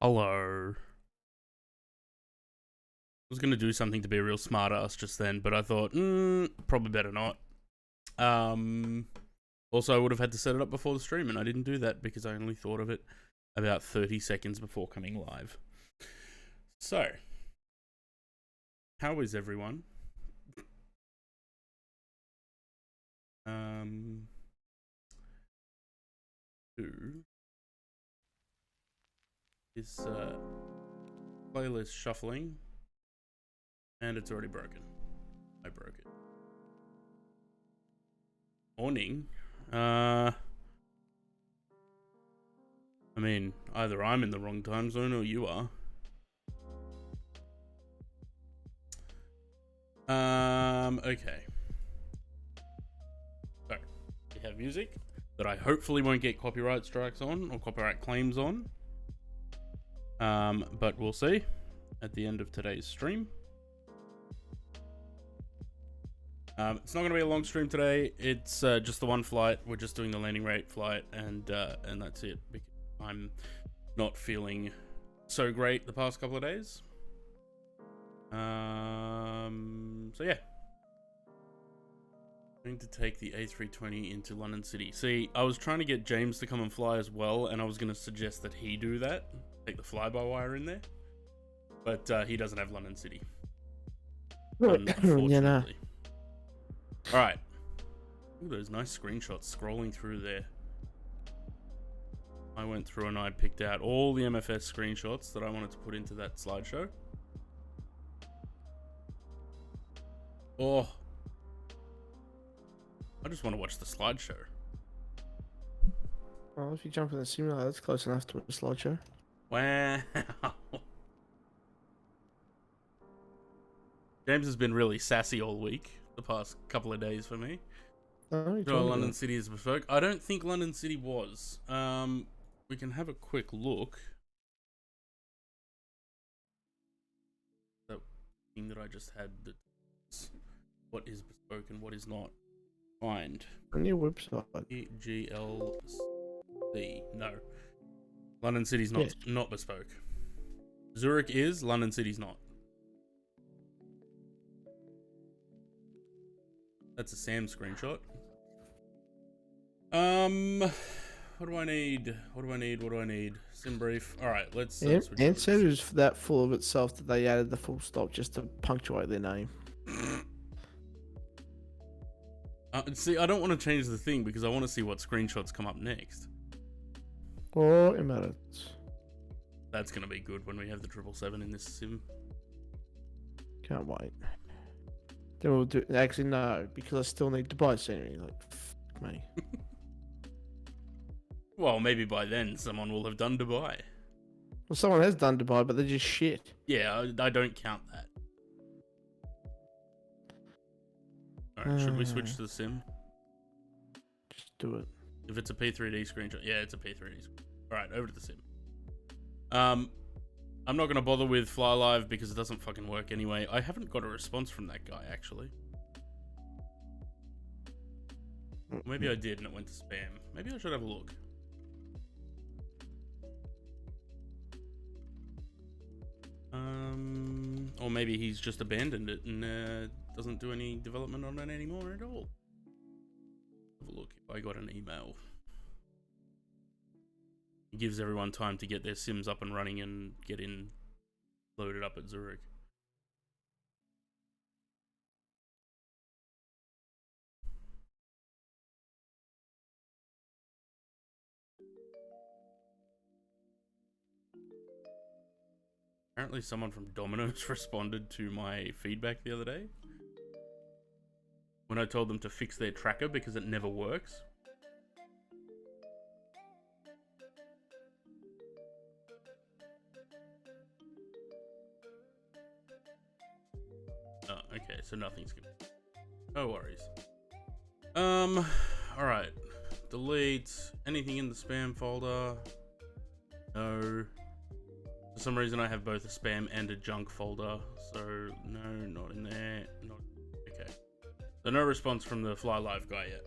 Hello. I was going to do something to be a real smart ass just then, but I thought, probably better not. Also, I would have had to set it up before the stream, and I didn't do that because I only thought of it about 30 seconds before coming live. So, how is everyone? Who is playlist shuffling, and it's already broken. I broke it. Morning. I mean, either I'm in the wrong time zone or you are. Okay. So, we have music that I hopefully won't get copyright strikes on or copyright claims on. But we'll see at the end of today's stream. It's not going to be a long stream today. It's just the one flight. We're just doing the landing rate flight, and that's it. Because I'm not feeling so great the past couple of days. So yeah, I'm going to take the A320 into London City. See, I was trying to get James to come and fly as well, and I was going to suggest that he do that, take the fly-by-wire in there, but he doesn't have London City, unfortunately. Yeah, no. All right, look at those nice screenshots scrolling through there. I went through and I picked out all the MFS screenshots that I wanted to put into that slideshow. Oh, I just want to watch the slideshow. Well, if you jump in the simulator, that's close enough to a slideshow. Wow. James has been really sassy all week, the past couple of days for me. London City is bespoke. I don't think London City was. We can have a quick look. That thing that I just had, that what is bespoke and what is not. Find. On your website. GLC. No. London City's not bespoke. Zurich is, London City's not. That's a Sam screenshot. What do I need? What do I need? Sim brief. All right, let's. Answer is that full of itself that they added the full stop just to punctuate their name. See, I don't want to change the thing because I want to see what screenshots come up next. Oh, it matters. That's gonna be good when we have the 777 in this sim. Can't wait. Then we'll do. Actually, no, because I still need to buy scenery. Like, fuck me. Well, maybe by then someone will have done Dubai. Well, someone has done Dubai, but they're just shit. Yeah, I don't count that. Alright, should we switch to the sim? Just do it. If it's a P3D screenshot. Yeah, it's a P3D. Alright, over to the sim. I'm not going to bother with Fly Live because it doesn't fucking work anyway. I haven't got a response from that guy, actually. Maybe I did and it went to spam. Maybe I should have a look. Or maybe he's just abandoned it and doesn't do any development on it anymore at all. Have a look if I got an email. It gives everyone time to get their sims up and running and get in loaded up at Zurich. Apparently someone from Domino's responded to my feedback the other day when I told them to fix their tracker because it never works. Oh, okay, so nothing's good. No worries. Alright. Delete anything in the spam folder. No. For some reason I have both a spam and a junk folder, so no, not in there. Not okay. So no response from the Fly Live guy yet.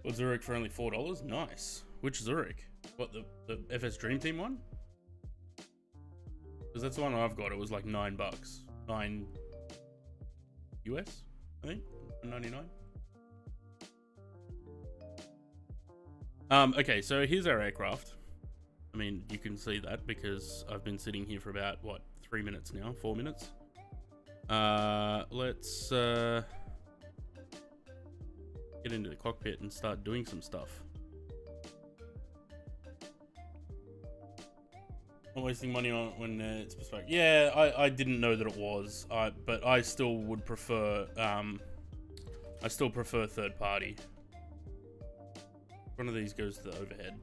Well, Zurich for only $4? Nice. Which Zurich? What, the FS Dream Team one? Because that's the one I've got. It was like $9. $9 US, I think. $99. Okay, so here's our aircraft. I mean, you can see that because I've been sitting here for about, what, 3 minutes now? 4 minutes? Let's get into the cockpit and start doing some stuff. Not wasting money on it when it's bespoke. Yeah, I didn't know that it was, but I still would prefer, third party. One of these goes to the overhead.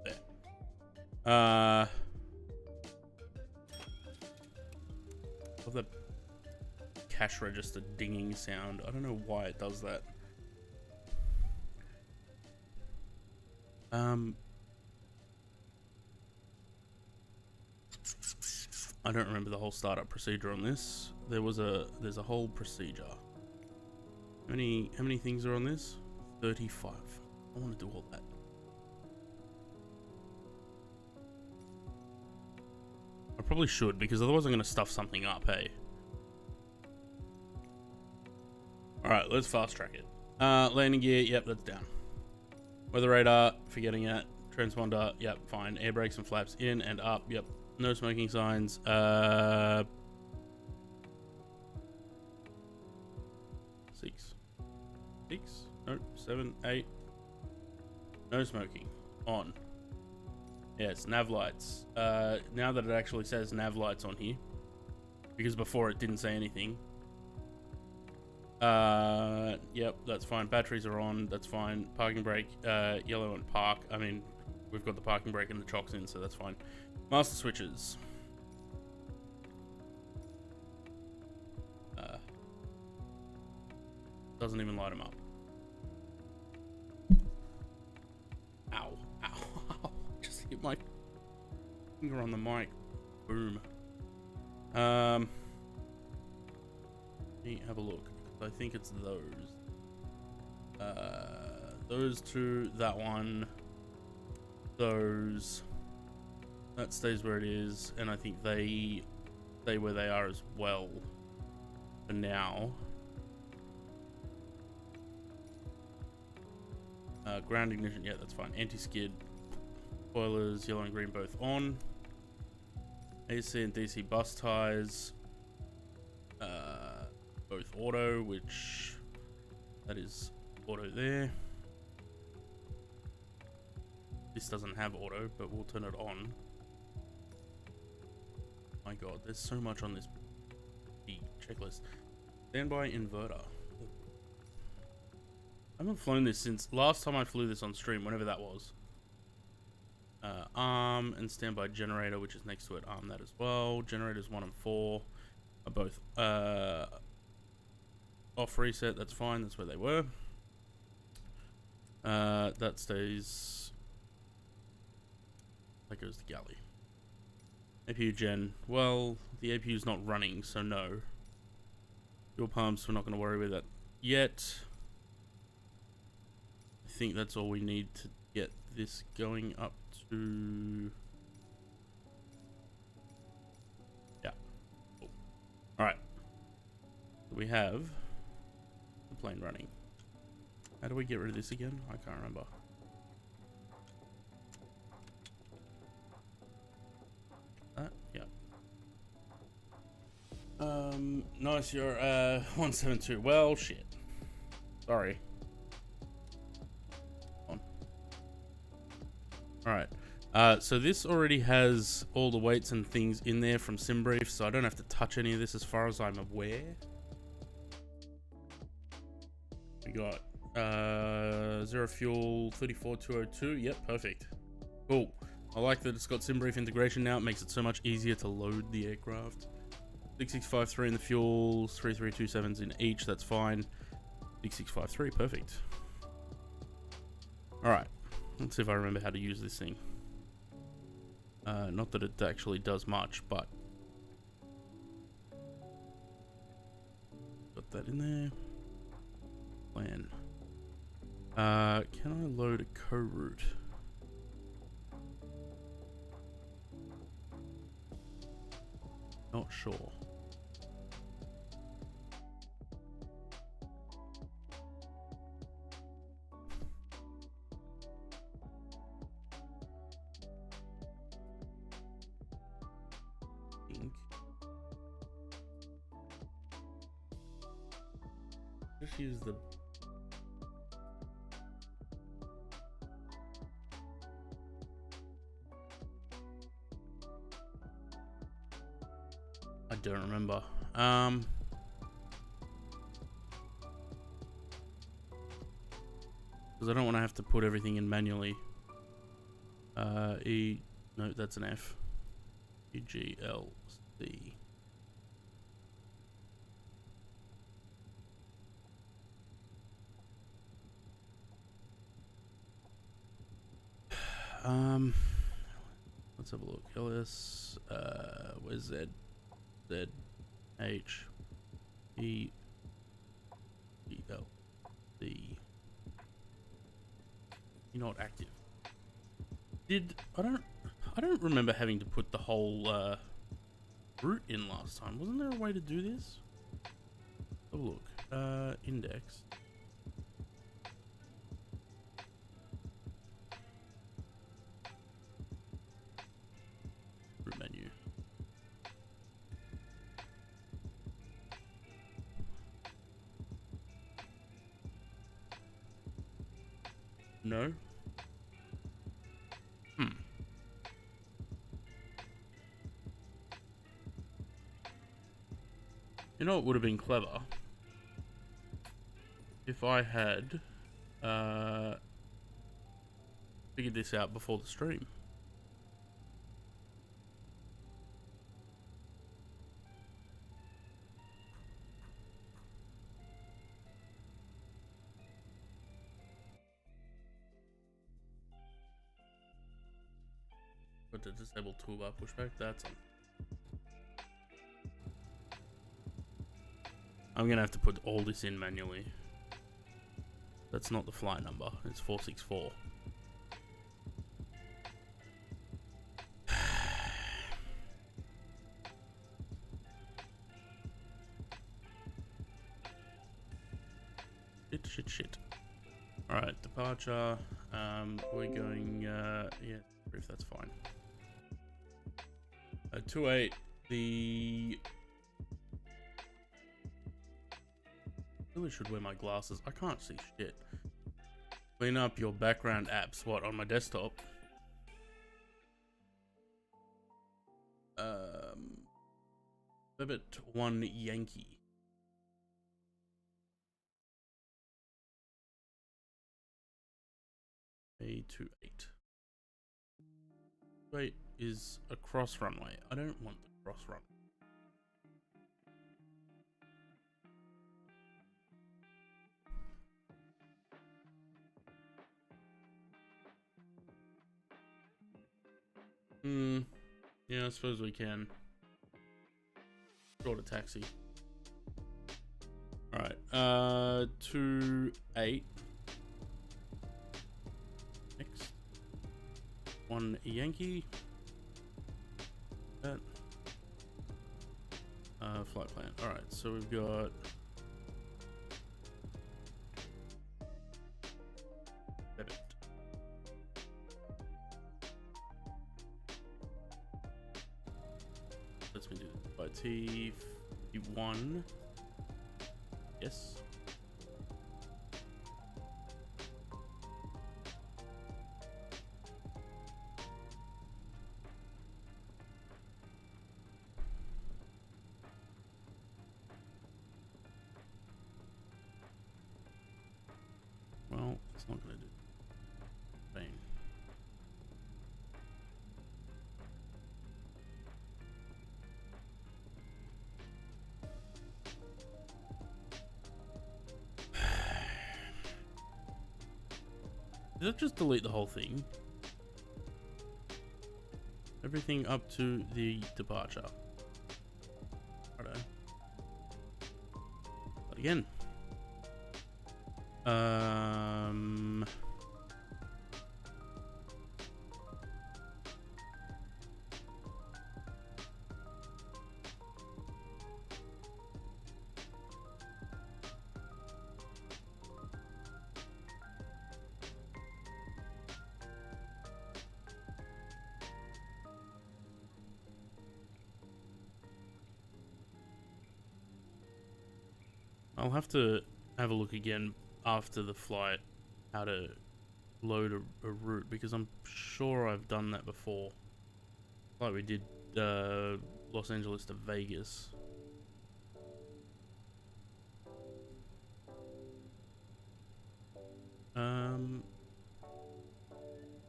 There. Love that cash register dinging sound. I don't know why it does that. I don't remember the whole startup procedure on this. There's a whole procedure. How many things are on this? 35. I want to do all that. I probably should, because otherwise I'm going to stuff something up, hey? Alright, let's fast track it. Landing gear, yep, that's down. Weather radar, forgetting it. Transponder, yep, fine. Air brakes and flaps in and up, yep. No smoking signs. 6. No, 7, 8. No smoking. On. Yes, nav lights. Now that it actually says nav lights on here, because before it didn't say anything. Yep, that's fine. Batteries are on. That's fine. Parking brake, yellow and park. I mean, we've got the parking brake and the chocks in, so that's fine. Master switches. Doesn't even light them up. Ow, ow, just hit my finger on the mic. Boom. Let me have a look. I think it's those. Those two, that one, those. That stays where it is, and I think they stay where they are as well for now. Ground ignition, yeah, that's fine. Anti-skid, spoilers, yellow and green both on. AC and DC bus ties, both auto, which that is auto there. This doesn't have auto, but we'll turn it on. My god, there's so much on this checklist. Standby inverter. I haven't flown this since last time I flew this on stream, whenever that was. Arm and standby generator, which is next to it. Arm that as well. Generators 1 and 4 are both off reset. That's fine. That's where they were. That stays. That goes to galley. APU gen. Well, the APU is not running, so no. Fuel pumps. We're not going to worry with that yet. I think that's all we need to get this going up to. Yeah. Cool. All right. So we have the plane running. How do we get rid of this again? I can't remember. Yeah. Nice. You're 172. Well, shit. Sorry. Alright, so this already has all the weights and things in there from SimBrief, so I don't have to touch any of this as far as I'm aware. We got zero fuel, 34202, yep, perfect. Cool. I like that it's got SimBrief integration now, it makes it so much easier to load the aircraft. 6653 in the fuel, 3327s in each, that's fine. 6653, perfect. Alright. Let's see if I remember how to use this thing. Not that it actually does much, but got that in there. Plan. Can I load a co-route? Not sure. Just use the I don't remember. Because I don't want to have to put everything in manually. No, that's an F. EGLC. Let's have a look. LS, where's Z? Z, H, E, E, L, D. You're not active. I don't remember having to put the whole route in last time. Wasn't there a way to do this? Have a look. Index. Route menu. No. You know, it would have been clever if I had figured this out before the stream. But to disable toolbar pushback, that's on. I'm gonna have to put all this in manually. That's not the flight number, it's 464. Shit. Alright, departure. We're going, yeah, if that's fine. 28, the... Really should wear my glasses. I can't see shit. Clean up your background apps. What, on my desktop? Bibit 1 Yankee. A28. Wait, is a cross runway. I don't want the cross runway. Yeah, I suppose we can. Short a taxi. Alright, 28. Next. 1 Yankee. That. Flight plan. Alright, so we've got... Debit. Let's do this by T1. Yes. Well, it's not going to do. Bang. Did it just delete the whole thing? Everything up to the departure. Righto. But again. I'll have to have a look again after the flight, how to load a route, because I'm sure I've done that before. Like we did Los Angeles to Vegas.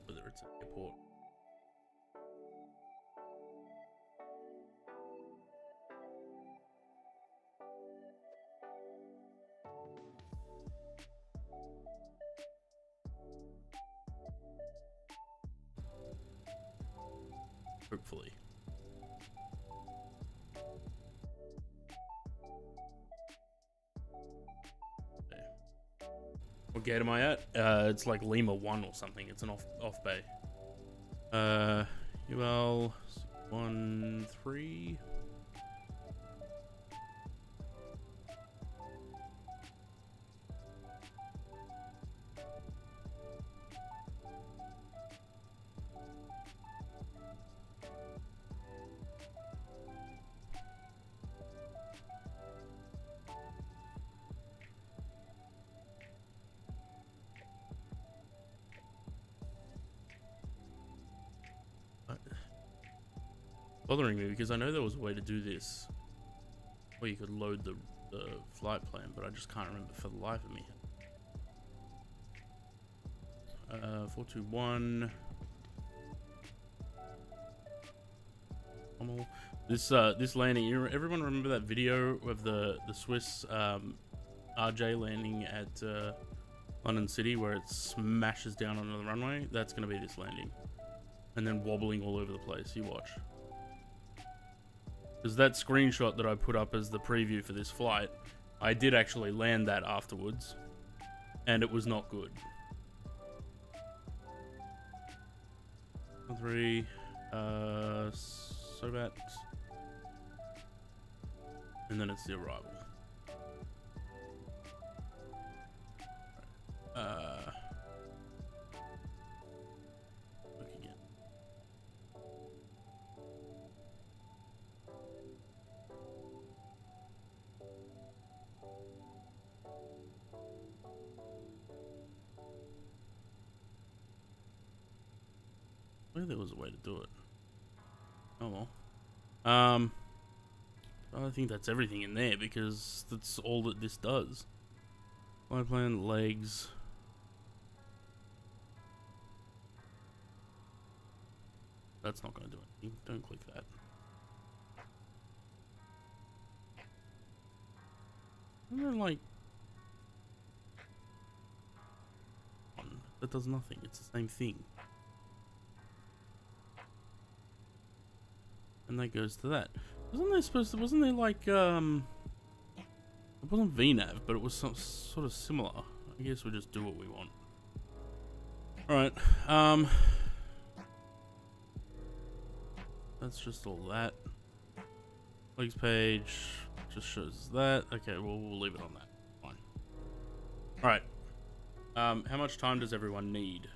Whether it's an airport. Hopefully. Okay. What gate am I at? It's like Lima 1 or something. It's an off bay. UL 13. Bothering me because I know there was a way to do this where you could load the flight plan, but I just can't remember for the life of me. 421. This landing. Everyone remember that video of the Swiss RJ landing at London City where it smashes down onto the runway? That's going to be this landing, and then wobbling all over the place. You watch. Because that screenshot that I put up as the preview for this flight, I did actually land that afterwards, and it was not good. 3, Sobat, and then it's the arrival. Look again. Well, there was a way to do it. Oh well. I think that's everything in there because that's all that this does. Flight plan, legs. That's not going to do anything. Don't click that. And then like that does nothing. It's the same thing. And that goes to that. Wasn't there like, it wasn't VNAV, but it was some sort of similar. I guess we'll just do what we want. Alright, that's just all that. Legs page just shows that. Okay, well, we'll leave it on that. Fine. Alright. How much time does everyone need?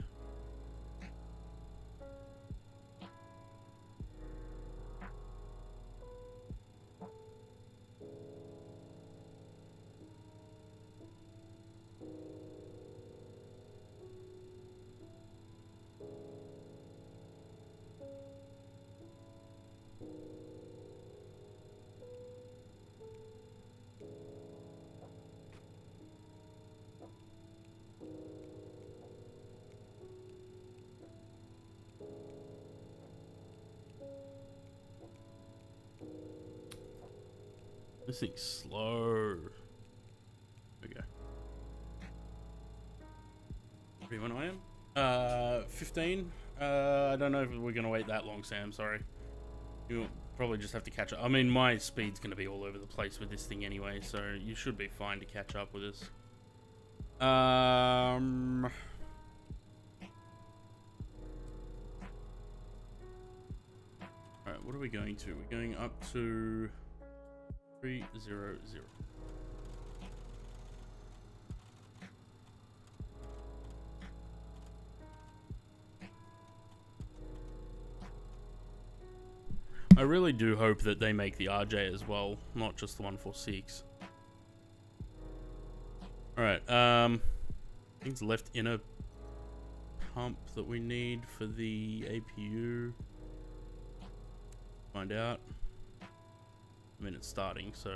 This thing's slow. Okay. When I am? 15. I don't know if we're gonna wait that long, Sam. Sorry. You'll probably just have to catch up. I mean, my speed's gonna be all over the place with this thing anyway, so you should be fine to catch up with us. Alright, what are we going to? We're going up to 300. I really do hope that they make the RJ as well, not just the 146. Alright, things left in a pump that we need for the APU. Find out. I mean, it's starting, so.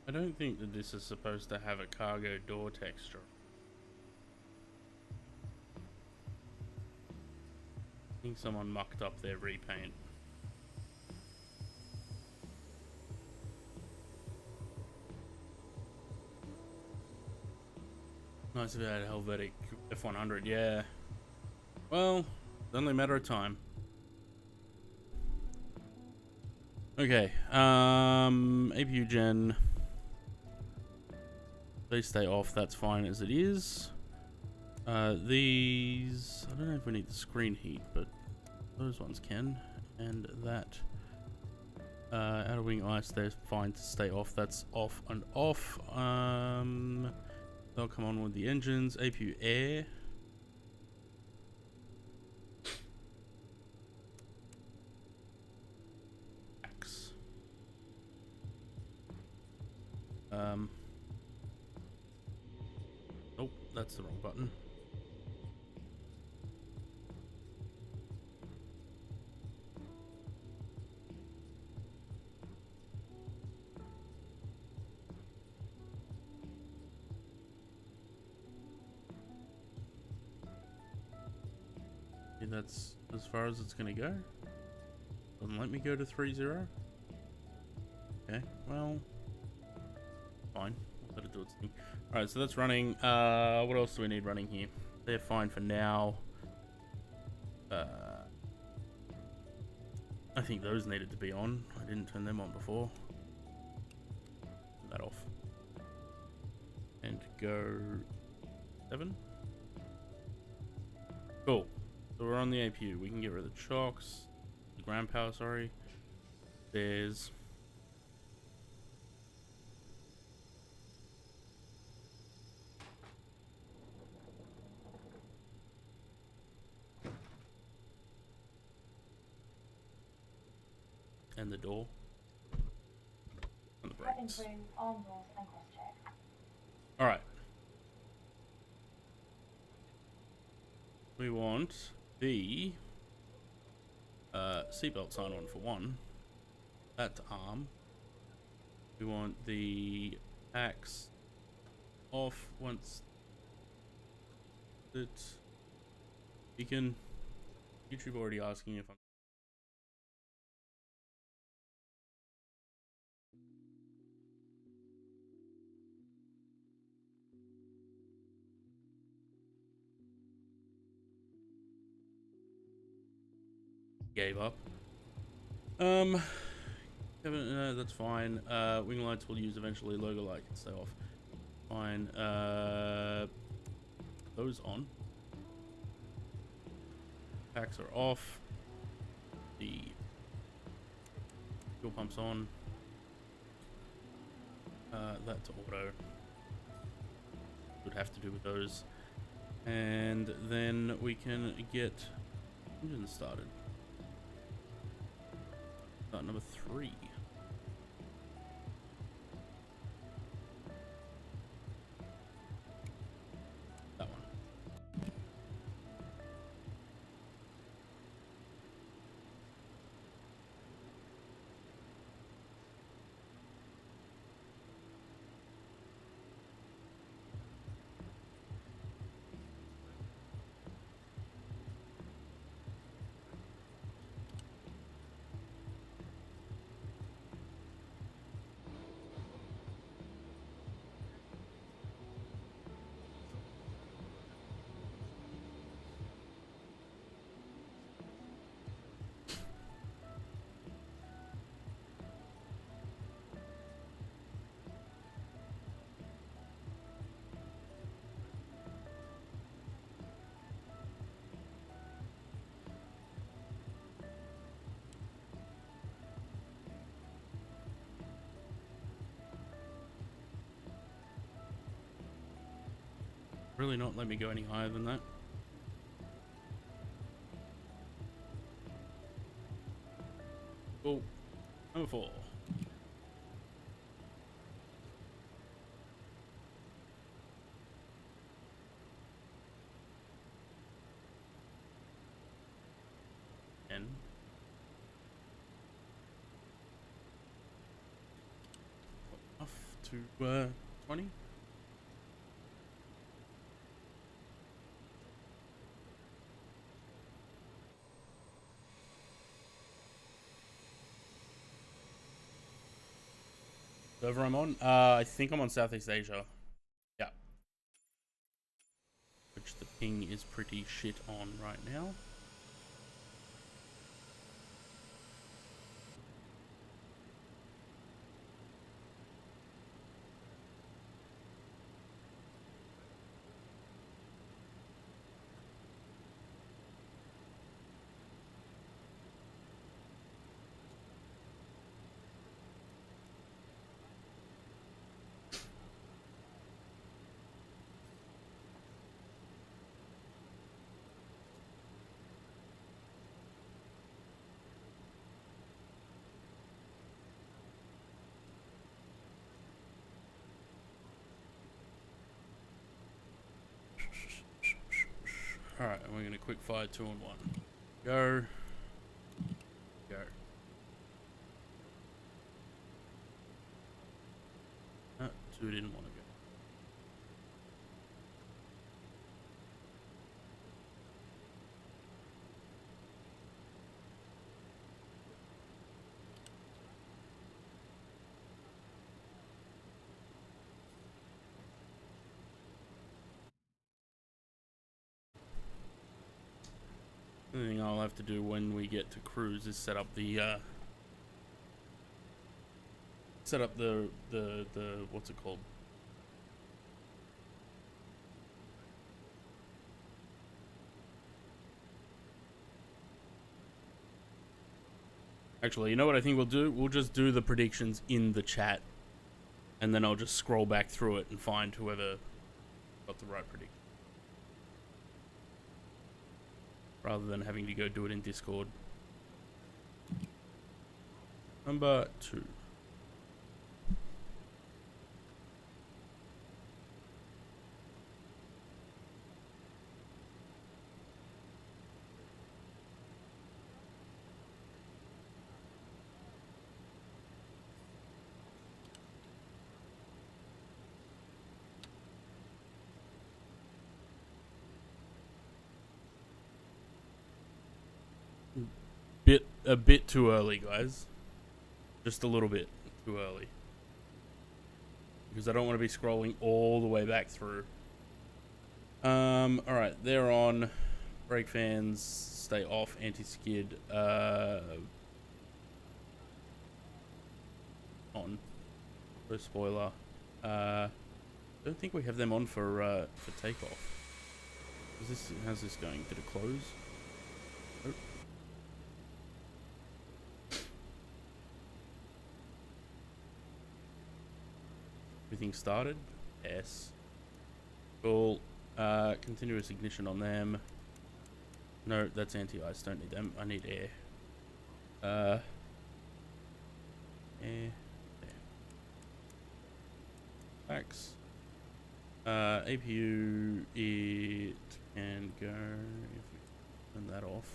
I don't think that this is supposed to have a cargo door texture. I think someone mucked up their repaint. Nice if it had a Helvetic F100, yeah. Well, it's only a matter of time. Okay, APU gen. They stay off, that's fine as it is. These, I don't know if we need the screen heat, but those ones can. And that outer wing ice, they're fine to stay off. That's off and off. They'll come on with the engines. APU air. X. Oh, that's the wrong button. That's as far as it's gonna go. Doesn't let me go to 3-0. Okay, well, fine. I'll let it do its thing. Alright, so that's running. What else do we need running here? They're fine for now. I think those needed to be on. I didn't turn them on before. Turn that off. And go 7. Cool. So we're on the APU. We can get rid of the chocks. The ground power, sorry. There's... and the door. And the brakes. Alright. We want the seatbelt sign on for one. That's arm. We want the axe off once that you can. YouTube already asking if I'm gave up. Kevin, that's fine. Wing lights we'll use eventually. Logo light can stay off. Fine. Those on. Packs are off. The fuel pump's on. That's auto. Would have to do with those. And then we can get engine started. Start number 3. That one. Really not let me go any higher than that. Cool. Number 4. And off to 20. Over I'm on. I think I'm on Southeast Asia. Yeah. Which the ping is pretty shit on right now. Alright, and we're going to quick fire 2 and 1. Go. Go. 2 didn't want to go. The thing I'll have to do when we get to cruise is set up the what's it called? Actually, you know what I think we'll do? We'll just do the predictions in the chat, and then I'll just scroll back through it and find whoever got the right prediction, rather than having to go do it in Discord. Number 2. A bit too early, guys. Just a little bit too early. Because I don't want to be scrolling all the way back through. Alright, they're on. Brake fans, stay off, anti-skid, on. No spoiler. Don't think we have them on for takeoff. How's this going? Did it close? Oh. Everything started? Yes. Cool. Continuous ignition on them. No, that's anti-ice. Don't need them. I need air. Air. There. Max. APU, it can go, if we turn that off.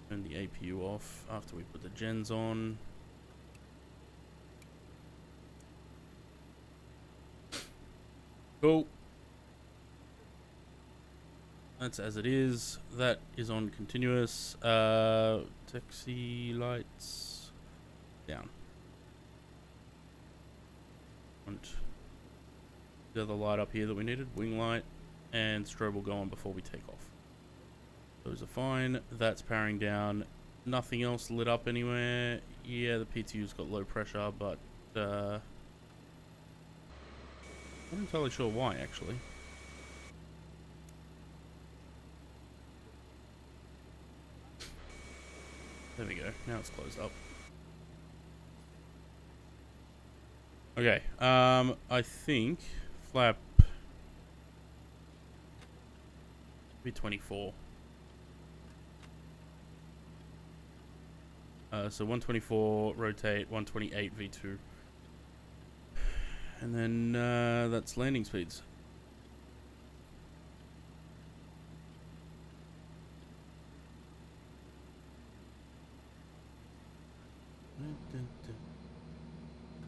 Turn the APU off after we put the gens on. Cool. That's as it is. That is on continuous. Taxi lights down. And the other light up here that we needed, wing light, and strobe will go on before we take off. Those are fine. That's powering down. Nothing else lit up anywhere. Yeah, the PTU's got low pressure, but I'm not entirely sure why, actually. There we go. Now it's closed up. Okay. I think flap V24. So 124 rotate, 128 V2. And then that's landing speeds.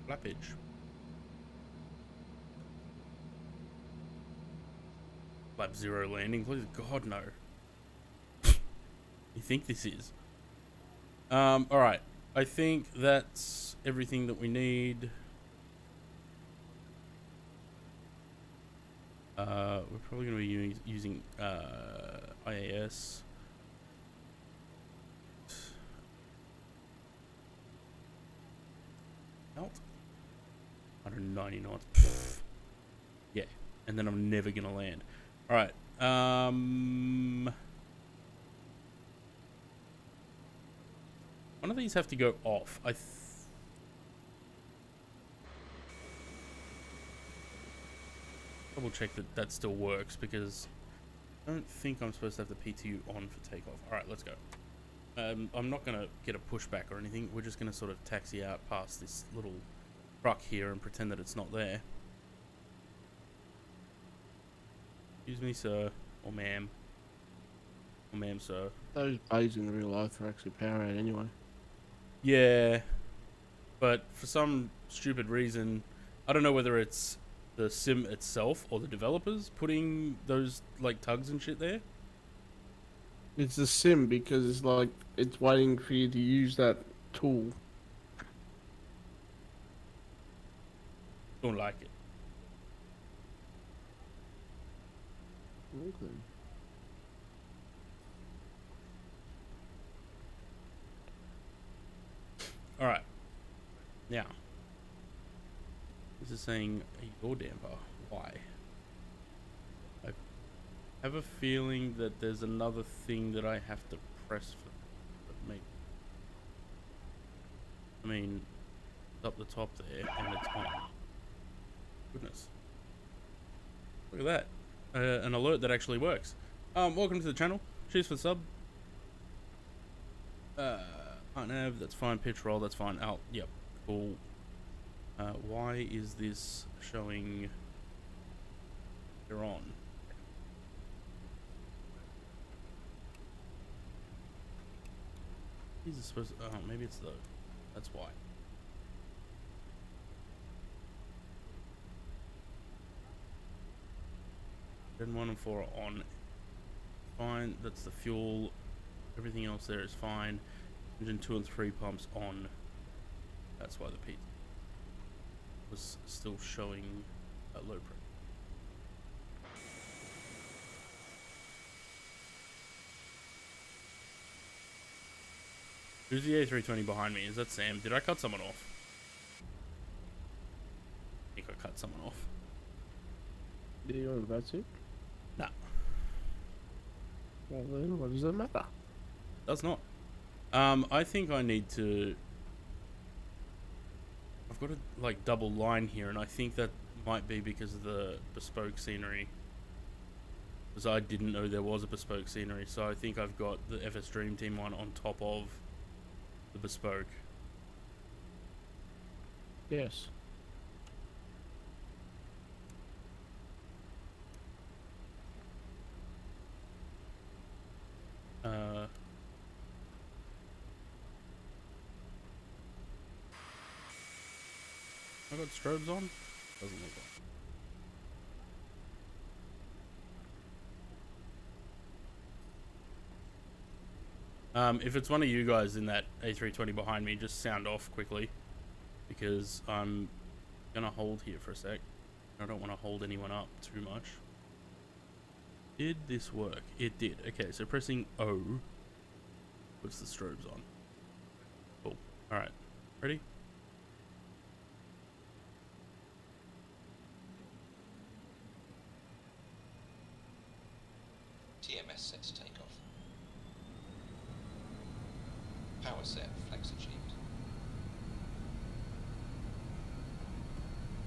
Flappage. Flap 0 landing, please God no. You think this is? Alright. I think that's everything that we need. We're probably going to be using IAS. Out. 190 knots. Pfft. Yeah, and then I'm never going to land. Alright. One of these have to go off. Double check that that still works, because I don't think I'm supposed to have the PTU on for takeoff. Alright, let's go. I'm not going to get a pushback or anything. We're just going to sort of taxi out past this little truck here and pretend that it's not there. Excuse me, sir. Or ma'am. Or ma'am, sir. Those bays in real life are actually power out anyway. Yeah. But for some stupid reason, I don't know whether it's the sim itself or the developers putting those like tugs and shit there. It's a sim because it's like it's waiting for you to use that tool. Don't like it. Okay. All right. Now, this is saying a yaw damper. Why? I have a feeling that there's another thing that I have to press for me. I mean, it's up the top there, and it's on. Goodness. Look at that. An alert that actually works. Welcome to the channel. Cheers for the sub. Nav, that's fine. Pitch roll, that's fine. Out. Yep. Cool. Why is this showing they're on? Is it supposed to, oh, maybe it's the, that's why. Gen 1 and 4 are on. Fine, that's the fuel. Everything else there is fine. Engine 2 and 3 pumps on. That's why the P was still showing at low pressure. Who's the A320 behind me? Is that Sam? Did I cut someone off? I think I cut someone off. Do you want that's it? Nah. Well then, what does it matter? Does not. I think I need to. I've got a like double line here, and I think that might be because of the bespoke scenery. Because I didn't know there was a bespoke scenery, so I think I've got the FS Dream Team one on top of the bespoke. Yes. I got strobes on? Doesn't look like. If it's one of you guys in that A320 behind me, just sound off quickly, because I'm gonna hold here for a sec. I don't want to hold anyone up too much. Did this work? It did. Okay, so pressing O puts the strobes on. Cool. Alright. Ready? TMS set to take off. Power set, flex achieved.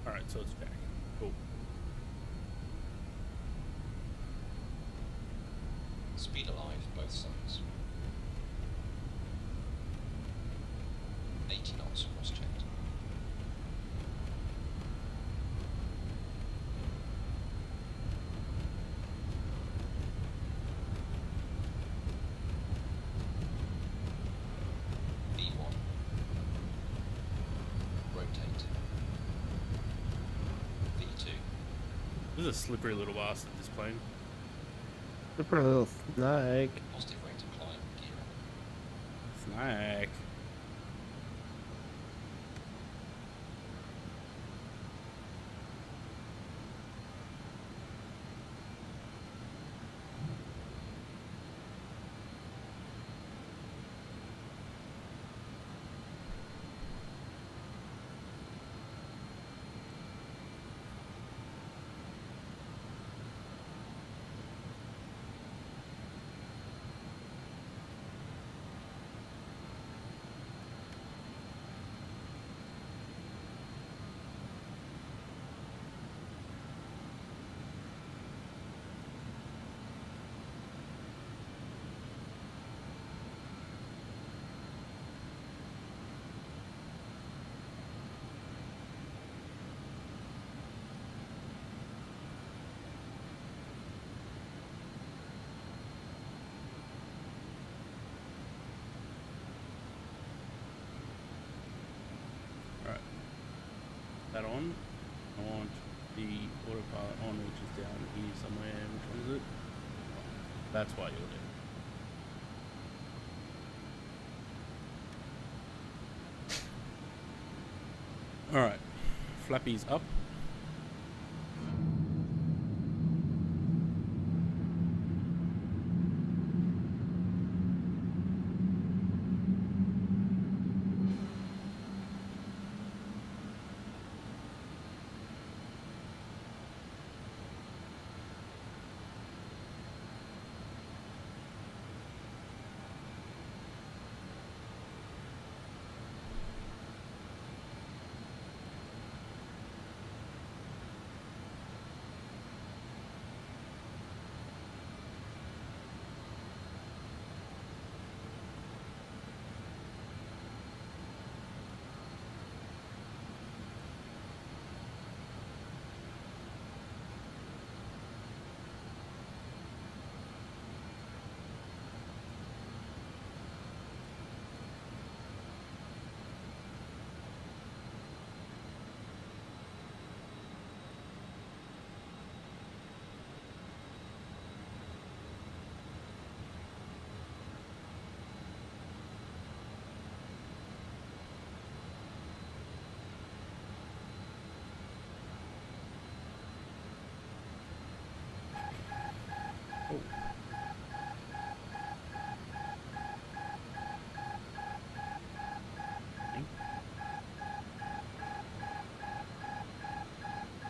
Alright, so it's Jack. Cool. Speed alive, both sides. 80 knots, cross-checked. V1. Rotate. V2. This is a slippery little bastard, this plane. They're a little snake. Positive rate of climb, gear up. Snack. That on. I want the autopilot on, which is down here somewhere. Which one is it? That's why you're there. Alright. Flappy's up.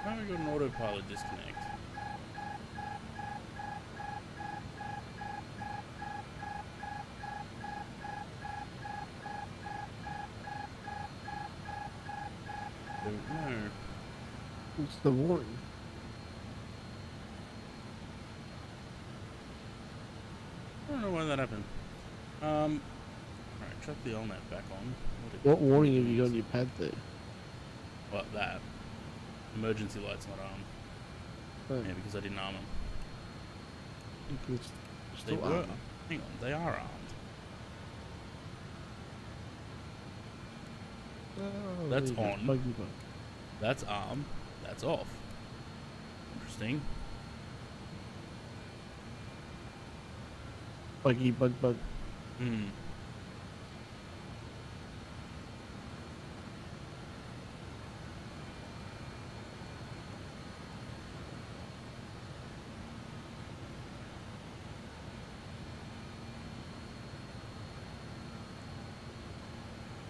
Now we got an autopilot disconnect. Don't know. What's the warning? I don't know why that happened. Alright, chuck the LNAT back on. What warning have you got on your pad there? What, that? Emergency lights not armed. Oh, Yeah, because I didn't arm them. it's They still were. armed. Hang on, they are armed. Oh, That's there you go. on. Buggy bug. That's armed. That's off. Interesting. Buggy bug bug. Hmm.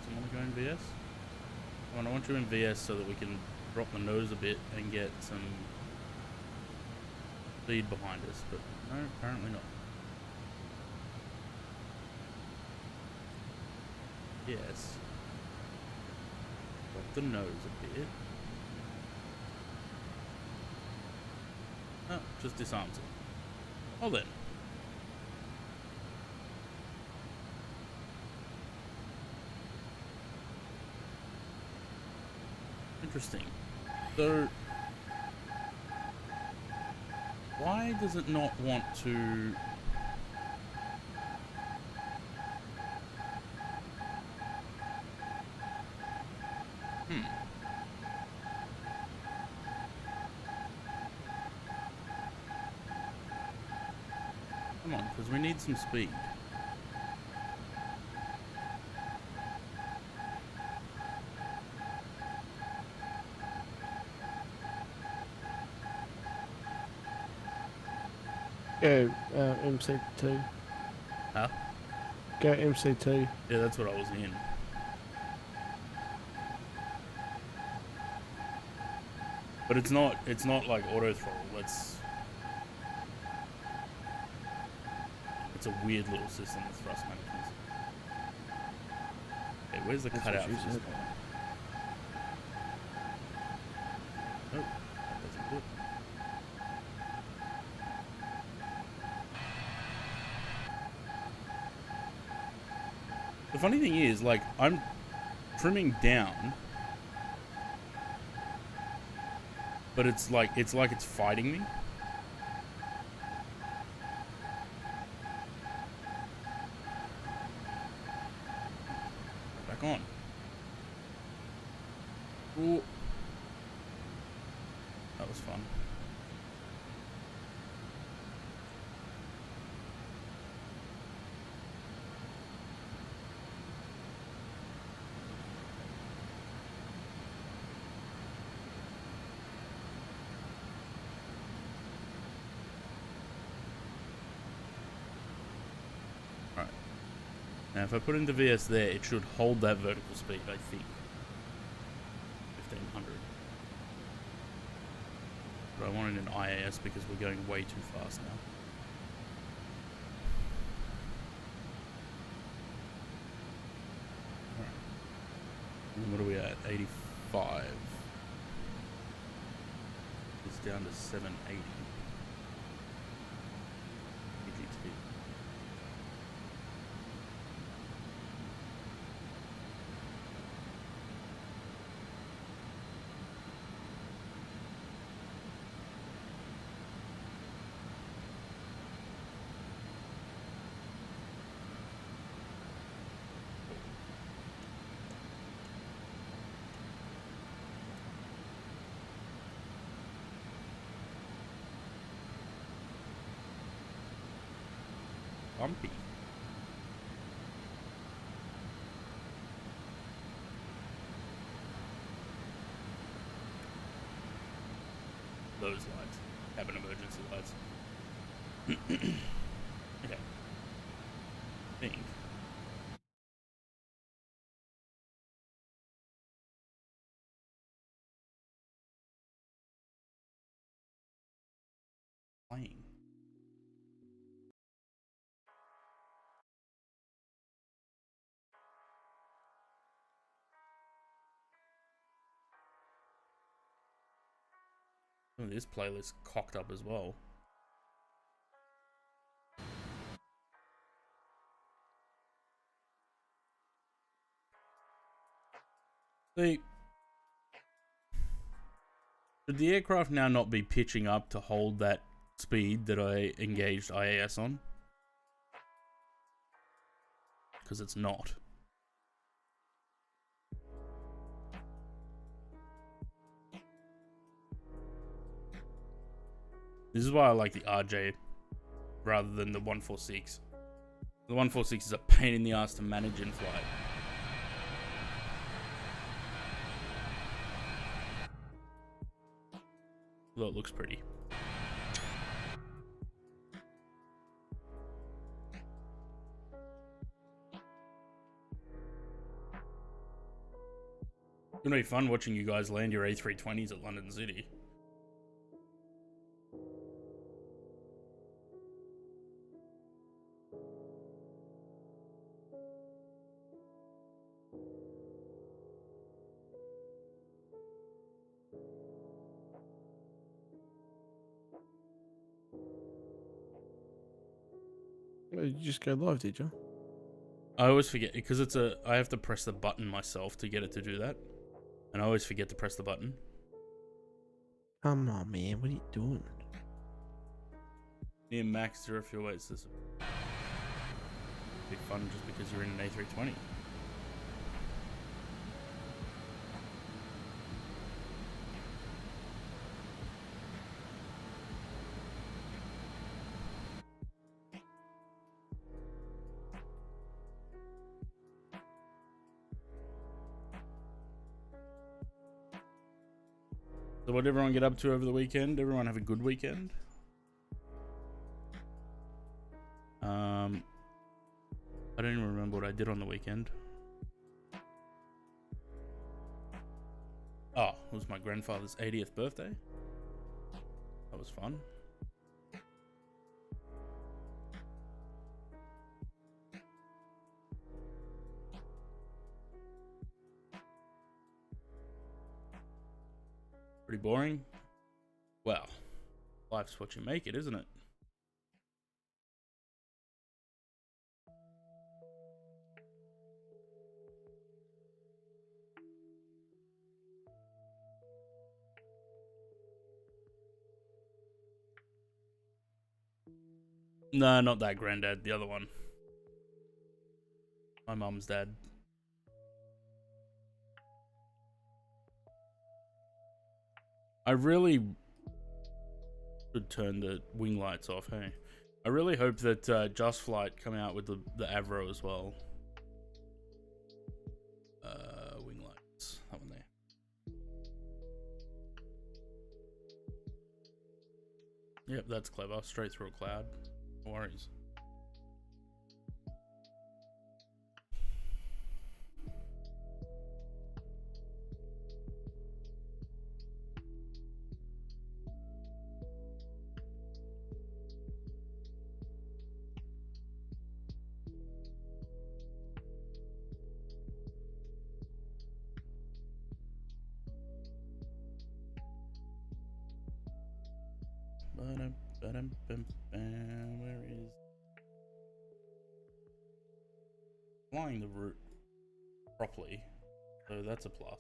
Someone go in VS? I want you in VS so that we can drop the nose a bit and get some speed behind us, but no, apparently not. Yes. Drop the nose a bit. Oh, just disarms it. Well then. Interesting. So, why does it not want to... Come on, because we need some speed. Go MC2. Huh? Go MC2. Yeah, that's what I was in. But it's not like auto throttle. It's a weird little system with thrust management. Okay, where's the cutout for this one? Oh, that doesn't do it. The funny thing is, like, I'm trimming down, but it's like it's fighting me. Back on. Ooh. That was fun. Now, if I put in the VS there, it should hold that vertical speed, I think. 1500. But I wanted an IAS because we're going way too fast now. Alright. And what are we at? 85. It's down to 780. EGT. Bumpy. Those lights. Cabin emergency lights. Okay. Think. Playing. Oh, this playlist cocked up as well. See, should the aircraft now not be pitching up to hold that speed that I engaged IAS on? Because it's not. This is why I like the RJ rather than the 146. The 146 is a pain in the ass to manage in flight. Although it looks pretty. It's gonna be fun watching you guys land your A320s at London City. You just go live, did you? I always forget because I have to press the button myself to get it to do that. And I always forget to press the button. Come on, man. What are you doing? Near max 0 fuel weights. This be fun just because you're in an A320. So what did everyone get up to over the weekend? Everyone have a good weekend? I don't even remember what I did on the weekend. Oh, it was my grandfather's 80th birthday. That was fun. Pretty boring. Well, life's what you make it, isn't it? No, not that granddad, the other one. My mum's dad. I really should turn the wing lights off, hey? I really hope that Just Flight come out with the Avro as well. Wing lights, that one there. Yep, that's clever. Straight through a cloud. No worries. Where is flying the route properly? So that's a plus.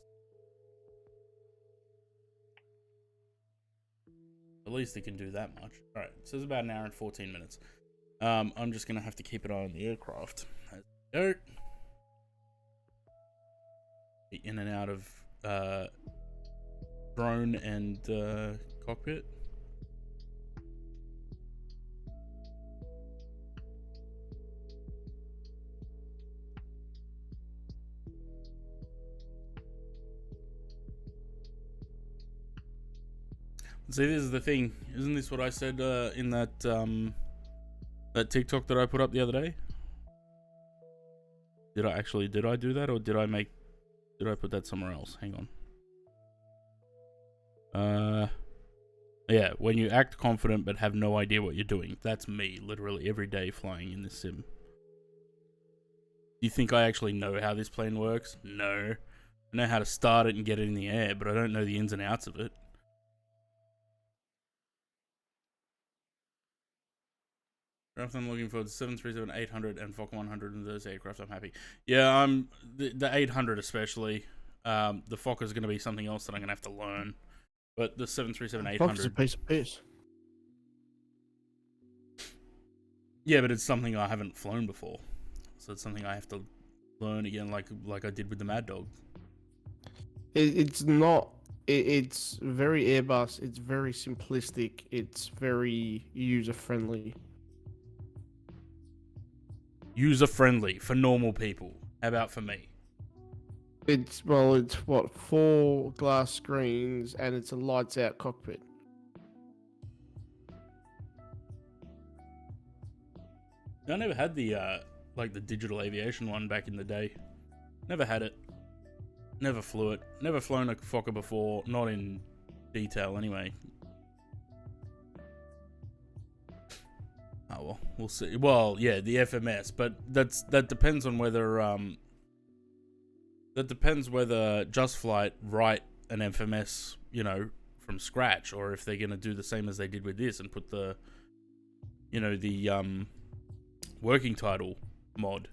At least it can do that much. All right, so it's about an hour and 14 minutes. I'm just gonna have to keep an eye on the aircraft as we go. Be in and out of drone and cockpit. See, this is the thing. Isn't this what I said in that that TikTok that I put up the other day? Did I do that, or did I put that somewhere else? Hang on. Yeah, when you act confident but have no idea what you're doing. That's me, literally every day flying in this sim. Do you think I actually know how this plane works? No. I know how to start it and get it in the air, but I don't know the ins and outs of it. Aircraft I'm looking for the 737-800 and Fokker 100 and those aircraft. I'm happy. Yeah, the 800 especially. The Fokker is going to be something else that I'm going to have to learn. But the 737-800. Focker's a piece of piss. Yeah, but it's something I haven't flown before, so it's something I have to learn again, like I did with the Mad Dog. It's not. It's very Airbus. It's very simplistic. It's very user friendly. User friendly for normal people. How about for me? It's what, 4 glass screens and it's a lights out cockpit. I never had the like the digital aviation one back in the day. Never had it. Never flew it. Never flown a Fokker before, not in detail anyway. Oh well, we'll see. Well, yeah, the FMS, but that depends on whether Just Flight write an FMS, you know, from scratch, or if they're gonna do the same as they did with this and put the, you know, the working title mod.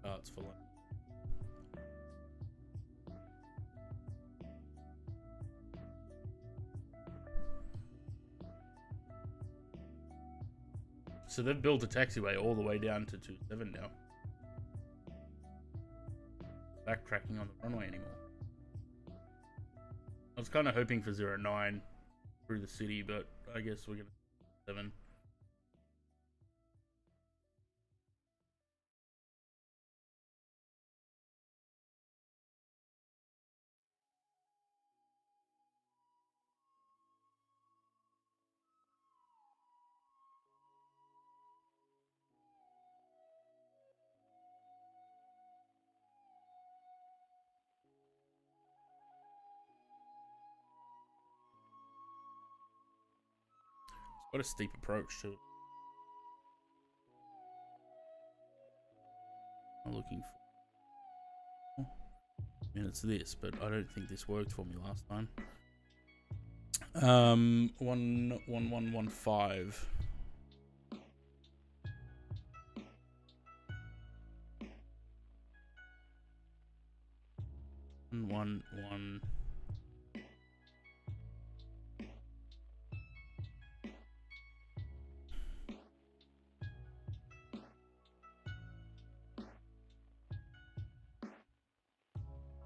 Oh, it's full. So they've built a taxiway all the way down to 27 now. Backtracking on the runway anymore. I was kind of hoping for 09 through the city, but I guess we're gonna 7. What a steep approach to it. I'm looking for. And it's this, but I don't think this worked for me last time. 1115. 111.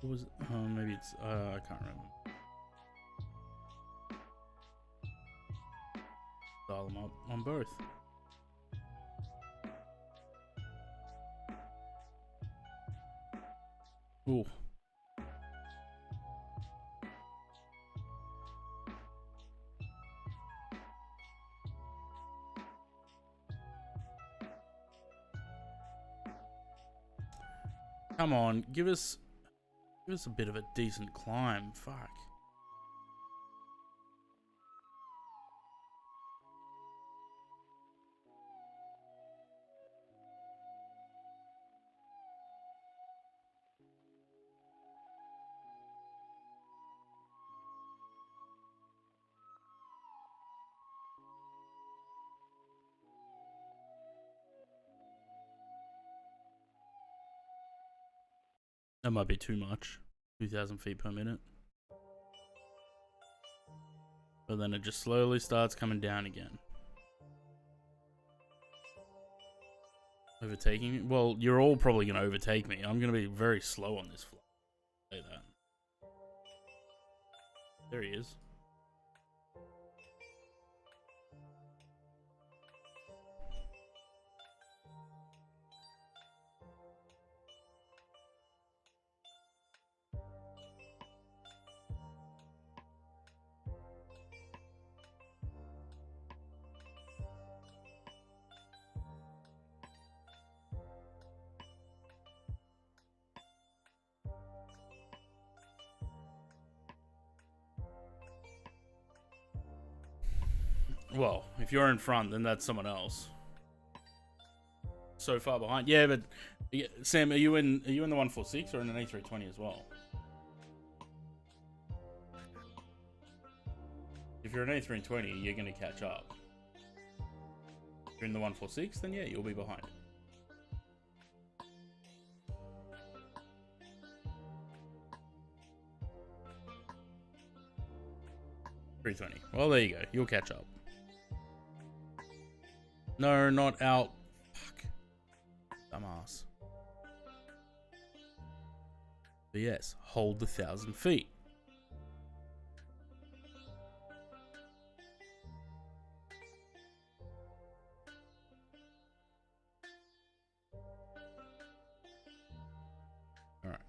What was it? Maybe it's I can't remember. Dial them up on both. Ooh. Come on, give us a bit of a decent climb. Fuck. That might be too much. 2,000 feet per minute. But then it just slowly starts coming down again. Overtaking me? Well, you're all probably going to overtake me. I'm going to be very slow on this flight. Say that. There he is. Well, if you're in front, then that's someone else. So far behind. Yeah, but Sam, are you in the 146 or in an A320 as well? If you're an A320, you're going to catch up. If you're in the 146, then yeah, you'll be behind. $320. Well, there you go. You'll catch up. No, not out. Fuck. Dumbass. But yes, hold the 1,000 feet. All right.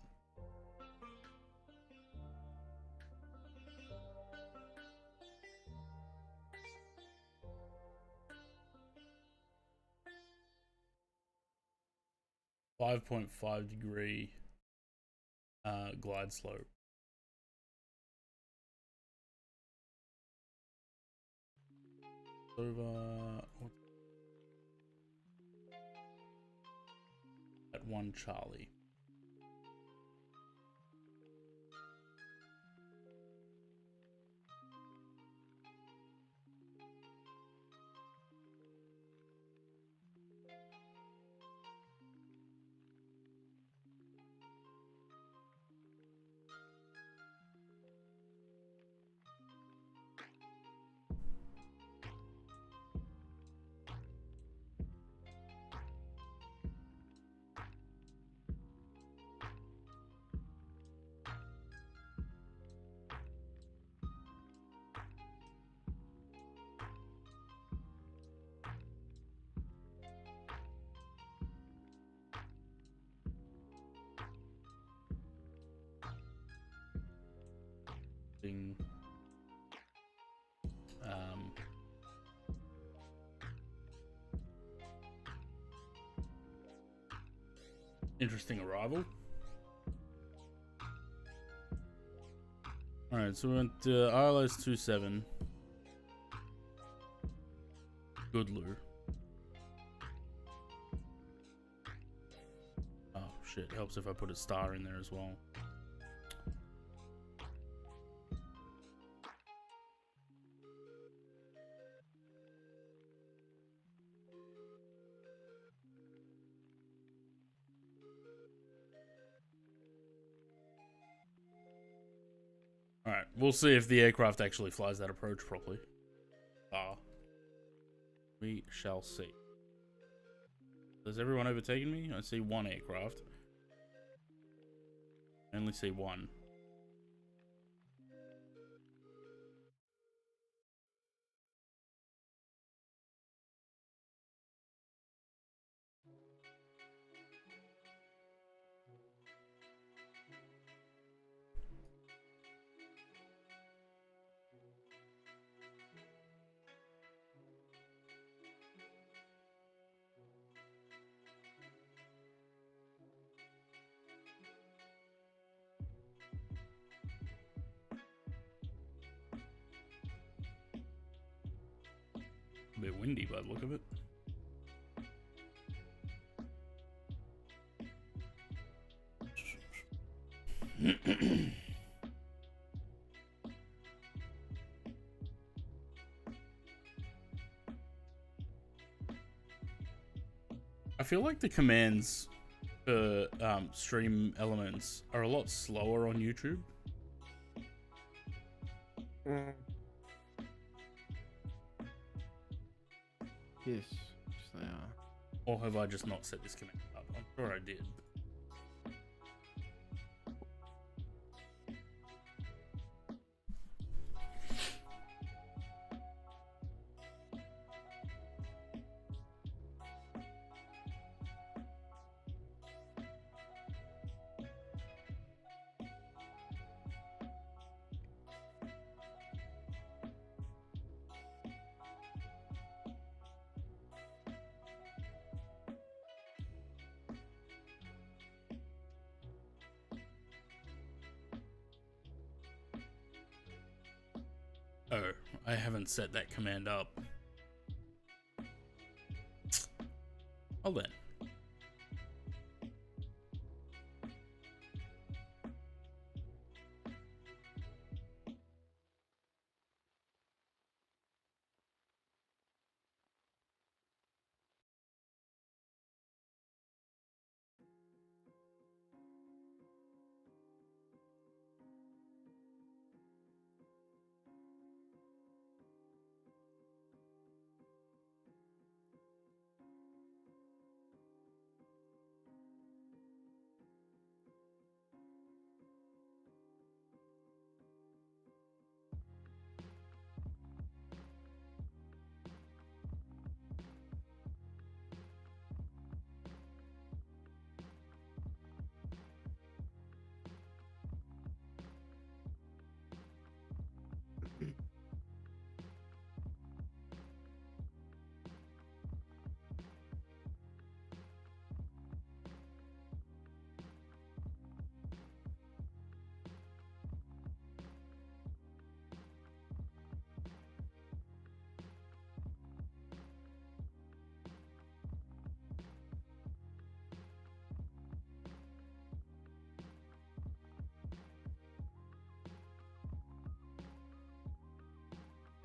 .5 degree glide slope. Over at 1 Charlie. Interesting arrival. Alright, so we went to ILS 27. Good lure. Oh shit, helps if I put a star in there as well. Alright, we'll see if the aircraft actually flies that approach properly. We shall see. Has everyone overtaken me? I see one aircraft. I only see one. A bit windy by the look of it. I feel like the commands for stream elements are a lot slower on YouTube. Yes, they are. Or have I just not set this command up? I'm sure I did. Oh, I haven't set that command up. Well then.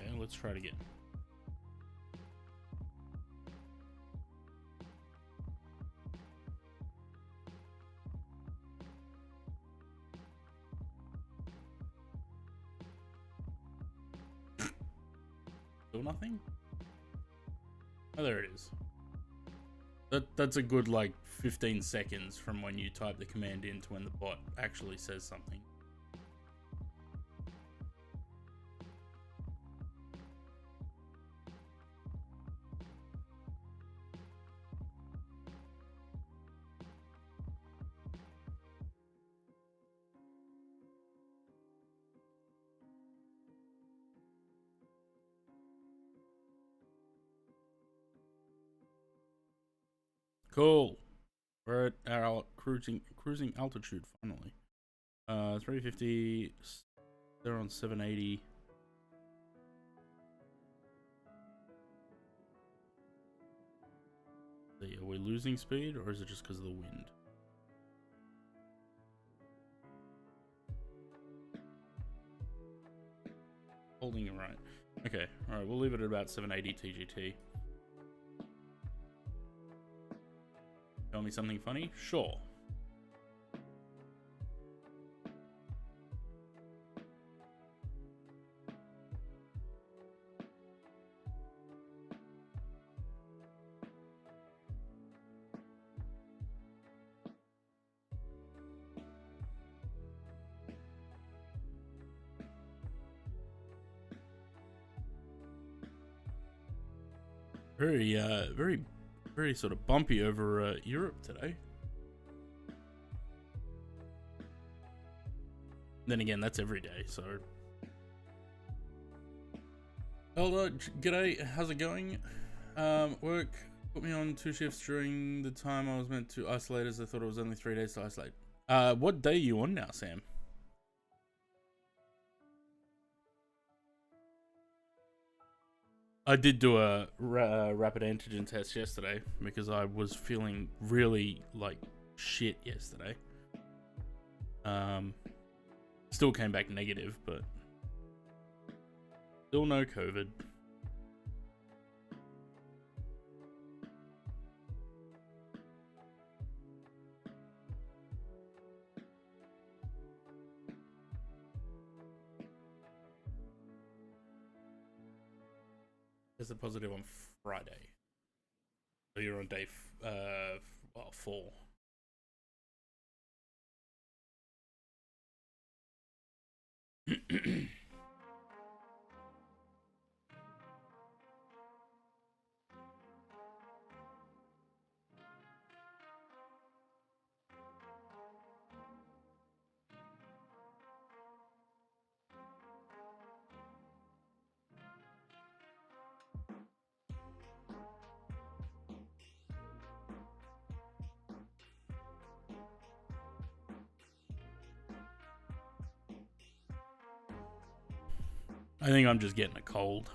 Okay, let's try it again. Still nothing? Oh, there it is. That's a good, like, 15 seconds from when you type the command in to when the bot actually says something. Cool. We're at our cruising altitude finally. 350. They're on 780. Are we losing speed, or is it just because of the wind? Holding it right. Okay, alright, we'll leave it at about 780 TGT. Tell me something funny? Sure. Very sort of bumpy over Europe today. Then again, that's every day, so. Elder, g'day, how's it going? Work put me on 2 shifts during the time I was meant to isolate, as I thought it was only 3 days to isolate. What day are you on now, Sam? I did do a rapid antigen test yesterday because I was feeling really like shit yesterday. Still came back negative, but still no COVID. Tested positive on Friday. So you're on day 4. I think I'm just getting a cold.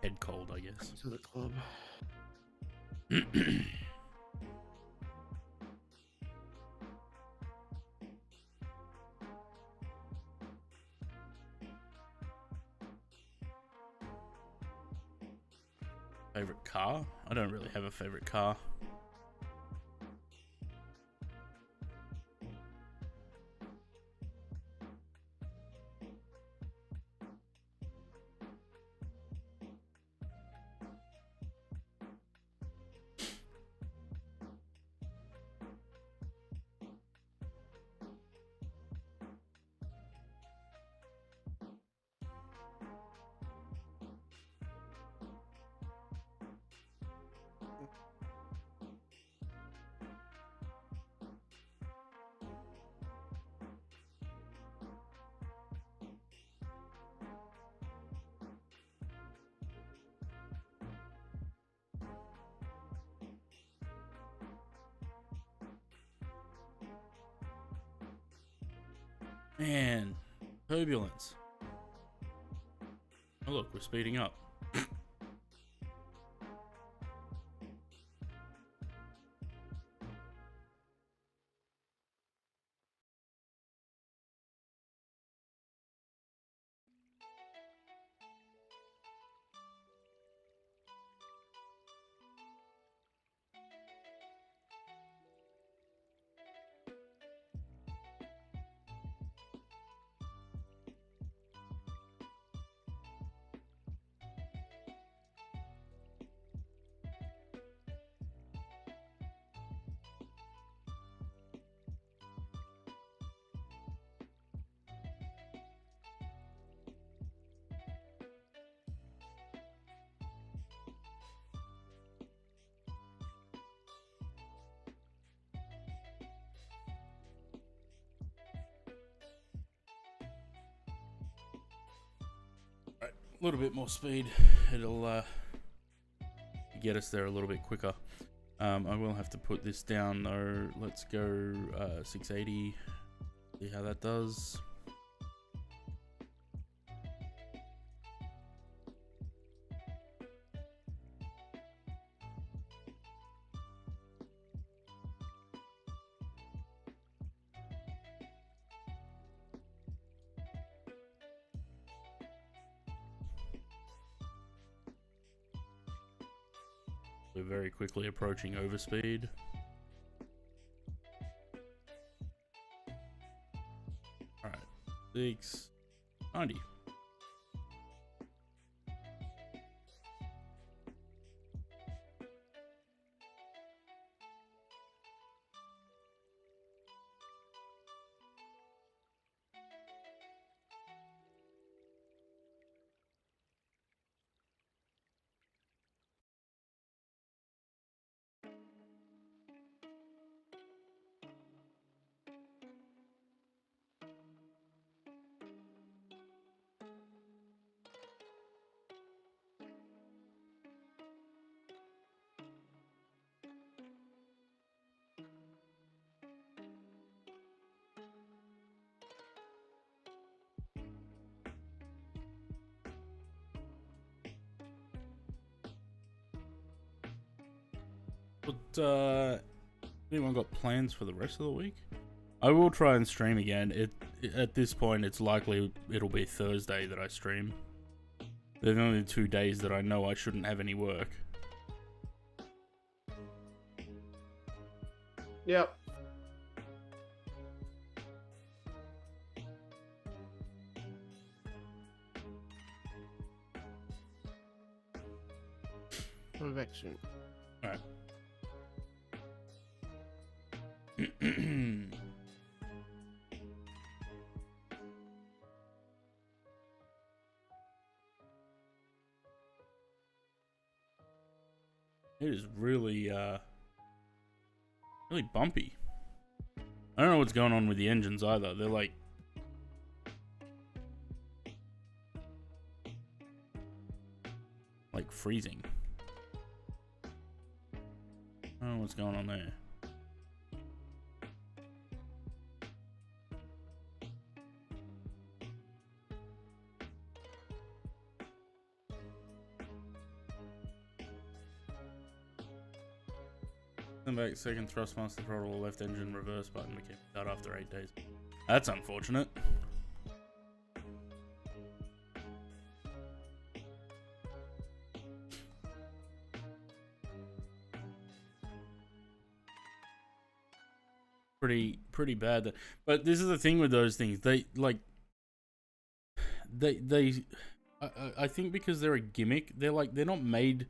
Head cold, I guess. To the club. Favorite car? I don't really have a favorite car. Man, turbulence. Oh look, we're speeding up. A little bit more speed, it'll get us there a little bit quicker. I will have to put this down though. Let's go 680. See how that does. We're very quickly approaching overspeed. Alright, 690. But anyone got plans for the rest of the week? I will try and stream again. At this point, it's likely it'll be Thursday that I stream. There's only 2 days that I know I shouldn't have any work. Yep. I'm back soon. Alright. It is really really bumpy. I don't know what's going on with the engines either. They're like freezing. I don't know what's going on there. Come back, second thrustmaster throttle, left engine, reverse button became shut after 8 days. That's unfortunate. Pretty bad. But this is the thing with those things. They I think because they're a gimmick, they're not made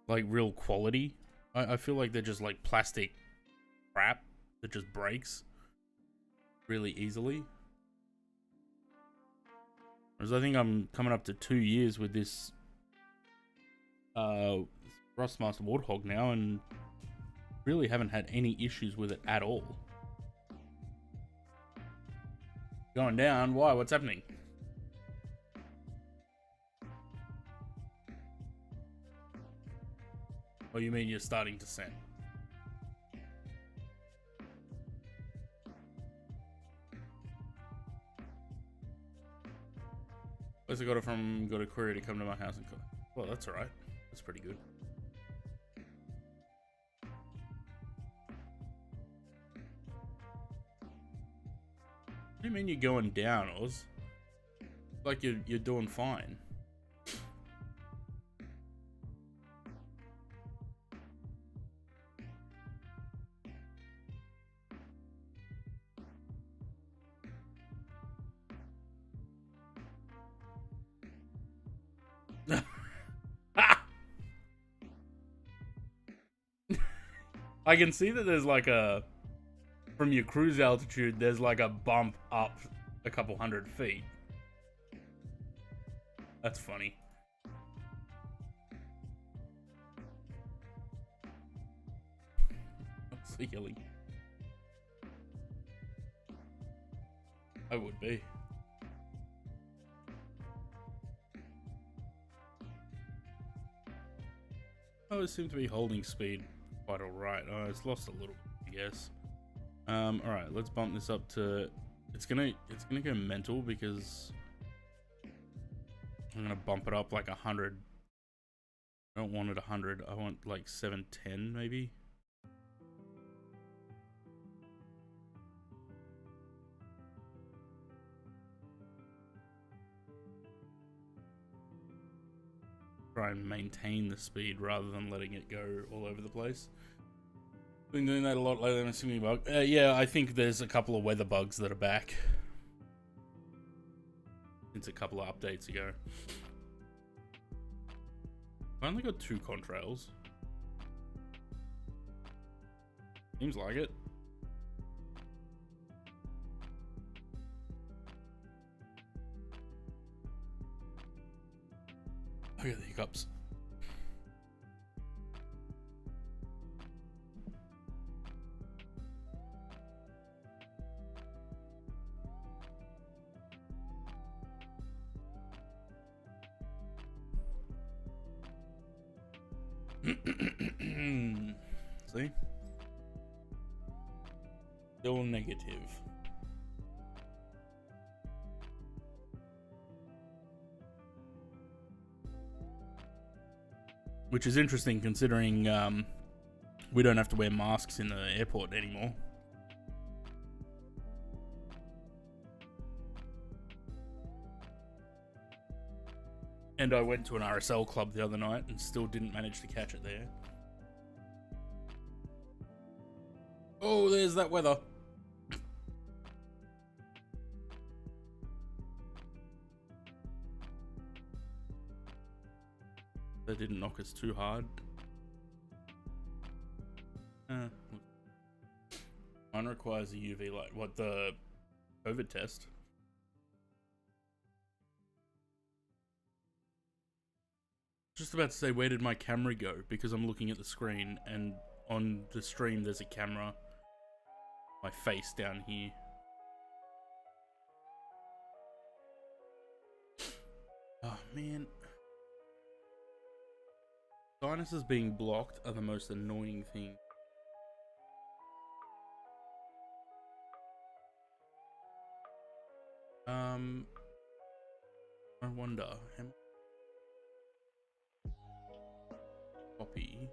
like real quality. I feel like they're just like plastic crap that just breaks really easily. Whereas I think I'm coming up to 2 years with this Thrustmaster Warthog now and really haven't had any issues with it at all. Going down? Why? What's happening? Oh, you mean you're starting to send? Where's I got a courier to come to my house and cook. Well, that's alright. That's pretty good. What do you mean you're going down, Oz? Like you're doing fine. I can see that there's like from your cruise altitude, there's like a bump up a couple 100 feet. That's funny. What's he yelling? I would be. I always seem to be holding speed. quite alright. Oh, it's lost a little, I guess. Alright, let's bump this up to... It's gonna go mental because I'm gonna bump it up like 100. I don't want it 100. I want like 710 maybe. Try and maintain the speed rather than letting it go all over the place. Been doing that a lot lately. I'm assuming bug. Yeah, I think there's a couple of weather bugs that are back. It's a couple of updates ago. I only got 2 contrails. Seems like it. I got the hiccups. See? Still negative. Which is interesting considering we don't have to wear masks in the airport anymore. And I went to an RSL club the other night and still didn't manage to catch it there. Oh, there's that weather. That didn't knock us too hard. Mine requires a UV light. What, the COVID test? Just about to say, where did my camera go? Because I'm looking at the screen, and on the stream there's a camera. My face down here. Oh man. Sinuses being blocked are the most annoying thing. I wonder. Copy.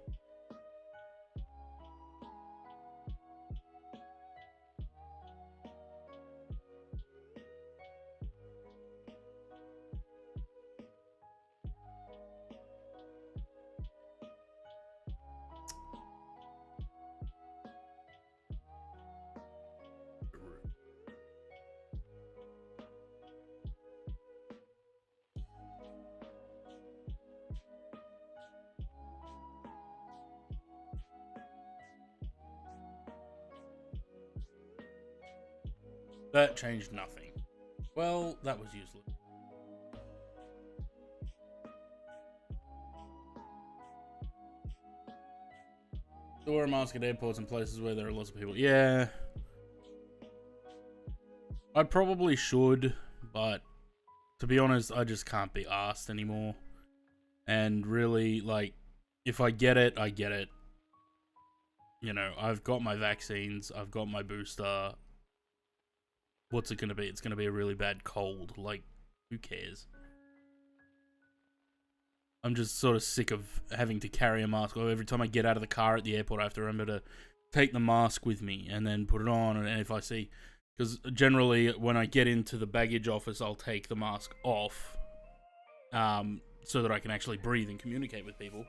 That changed nothing. Well, that was useless. Still wear a mask at airports and places where there are lots of people. Yeah. I probably should, but to be honest, I just can't be asked anymore. And really, like, if I get it, I get it. You know, I've got my vaccines, I've got my booster. What's it gonna be? It's gonna be a really bad cold. Like, who cares? I'm just sort of sick of having to carry a mask. Or every time I get out of the car at the airport, I have to remember to take the mask with me and then put it on. And if I see, because generally when I get into the baggage office, I'll take the mask off, so that I can actually breathe and communicate with people.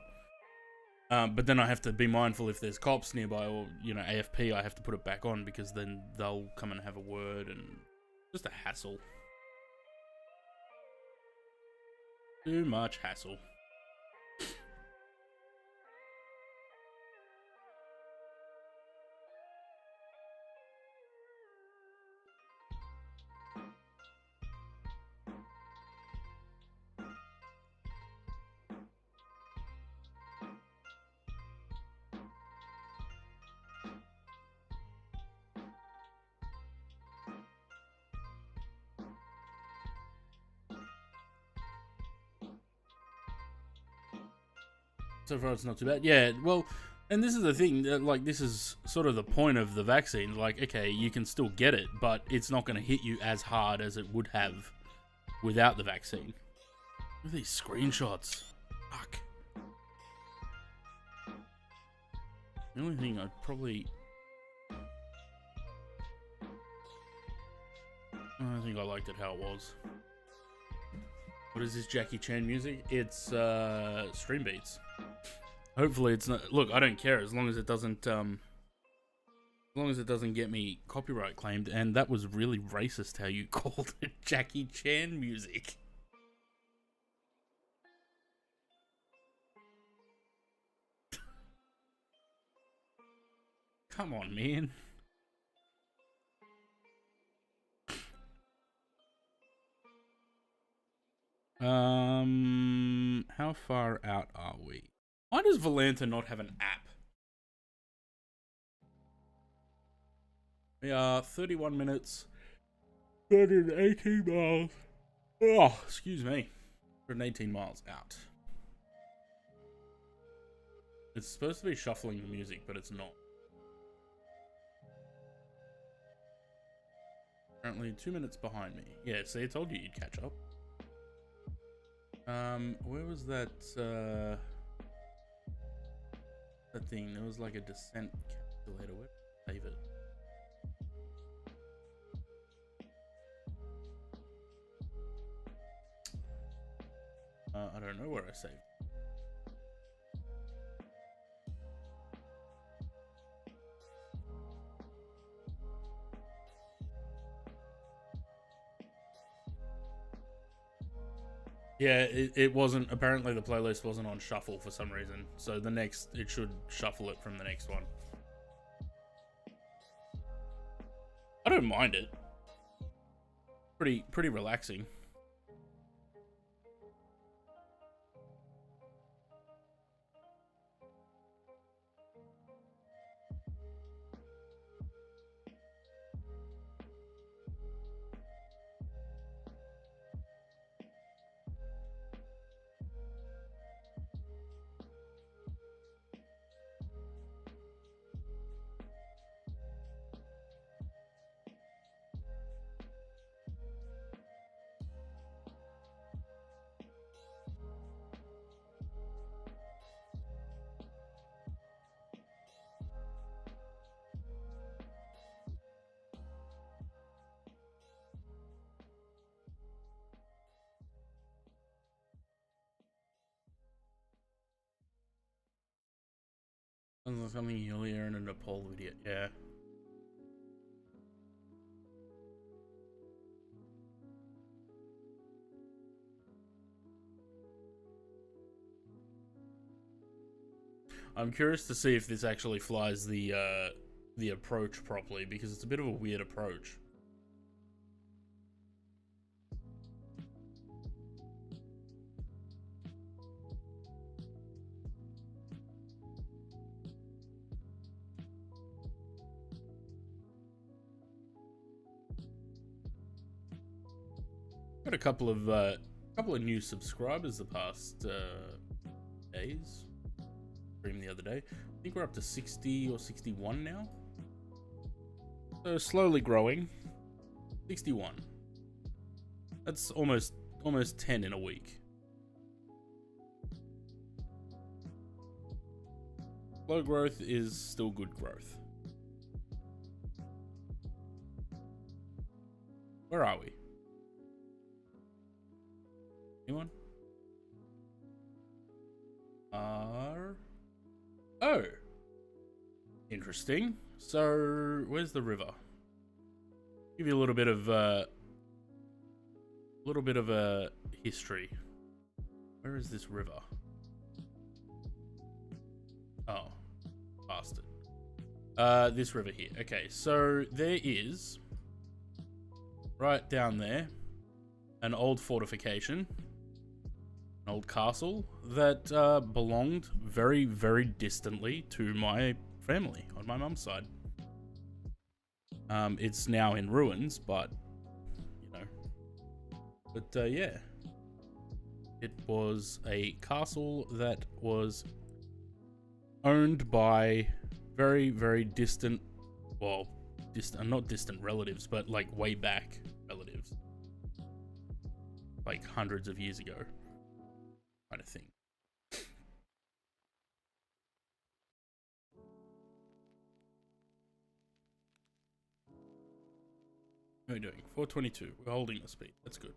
But then I have to be mindful if there's cops nearby or, you know, AFP, I have to put it back on because then they'll come and have a word and just a hassle. Too much hassle. So far, it's not too bad. Yeah, well, And this is the thing, that, like, this is sort of the point of the vaccine. Like, okay, you can still get it, but it's not going to hit you as hard as it would have without the vaccine. Look at these screenshots. Fuck. The only thing I'd probably... I think I liked it how it was. What is this Jackie Chan music? It's Stream Beats. Hopefully it's not. Look, I don't care as long as it doesn't. As long as it doesn't get me copyright claimed. And that was really racist how you called it Jackie Chan music. Come on, man. How far out are we? Why does Volanta not have an app? We are 31 minutes, 118 miles. Oh, excuse me. 118 miles out. It's supposed to be shuffling the music, but it's not. Currently 2 minutes behind me. Yeah, see, I told you you'd catch up. Where was that, that thing? There was like a descent calculator. Where did I save it? I don't know where I saved it. Yeah, it wasn't, apparently the playlist wasn't on shuffle for some reason. So the next, it should shuffle it from the next one. I don't mind it. Pretty relaxing. Sounds like something you'll hear in a Nepal video. Yeah. I'm curious to see if this actually flies the approach properly, because it's a bit of a weird approach. Got a couple of new subscribers the past days. Streamed the other day. I think we're up to 60 or 61 now. So slowly growing. 61. That's almost 10 in a week. Slow growth is still good growth. Where are we? Anyone? Oh. Interesting. So, where's the river? Give you a little bit of a history. Where is this river? Oh, bastard. This river here. Okay, so there is right down there an old fortification. An old castle that belonged very, very distantly to my family on my mum's side. It's now in ruins, but you know. But yeah, it was a castle that was owned by very, very distant, well, not distant relatives, but like way back relatives. Like hundreds of years ago, kind of thing. How are we doing? 422. We're holding the speed. That's good.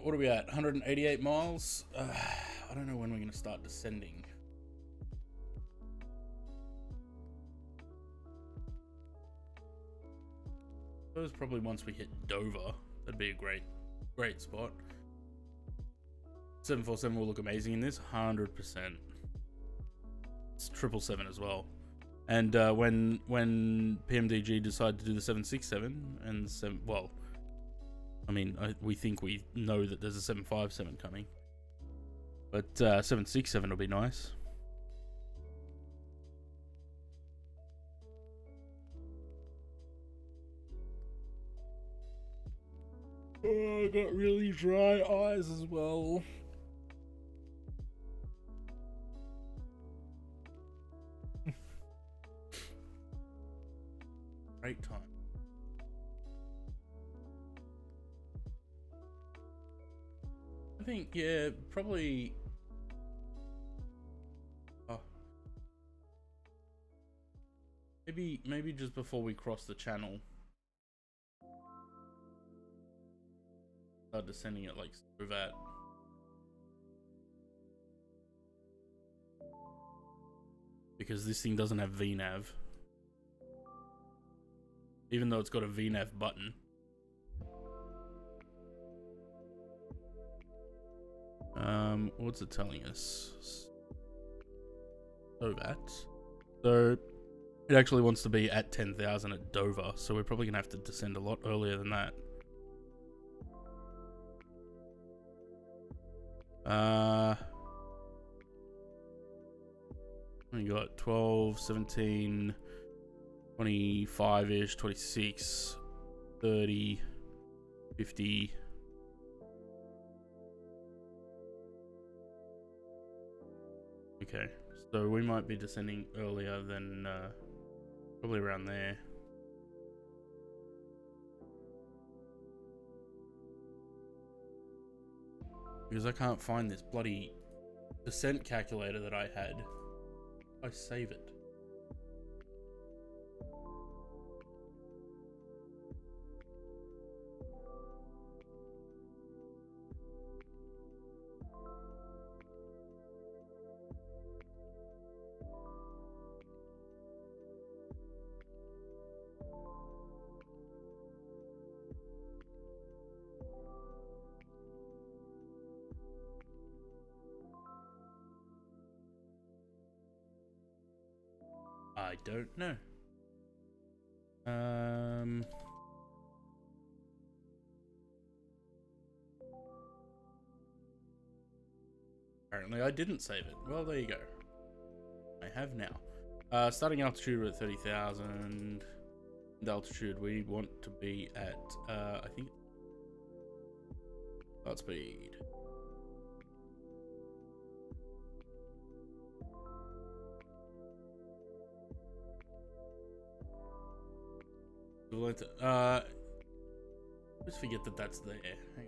What are we at? 188 miles? I don't know when we're going to start descending. That was probably once we hit Dover. That'd be a great spot. 747 will look amazing in this, 100%. It's 777 as well. And when PMDG decided to do the 767 and well, I mean, we think we know that there's a 757 coming, but 767 will be nice. Oh, I got really dry eyes as well. Great time. I think, yeah, probably. Maybe just before we cross the channel. Start descending it like so that. Because this thing doesn't have VNav. Even though it's got a VNav button. What's it telling us? So it actually wants to be at 10,000 at Dover, so we're probably gonna have to descend a lot earlier than that. We got 12, 17, 25-ish, 26, 30, 50. Okay, so we might be descending earlier than probably around there. Because I can't find this bloody descent calculator that I had. I save it. I don't know. Apparently I didn't save it. Well, there you go. I have now. Starting altitude we're at 30,000. The altitude we want to be at, I think, start speed. Just forget that that's there. Hang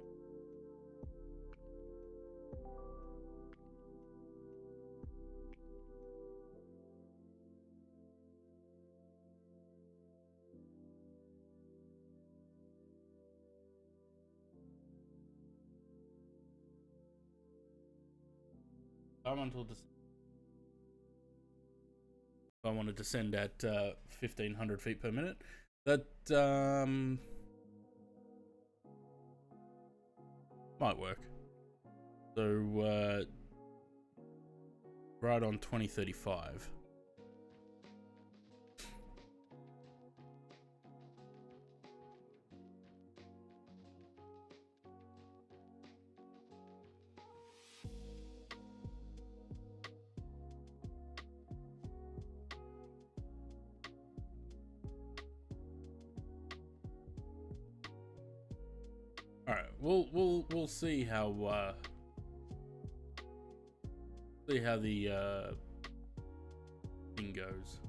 on. I want to descend at 1,500 feet per minute. That might work. So, right on 2035. All right, we'll see how the thing goes.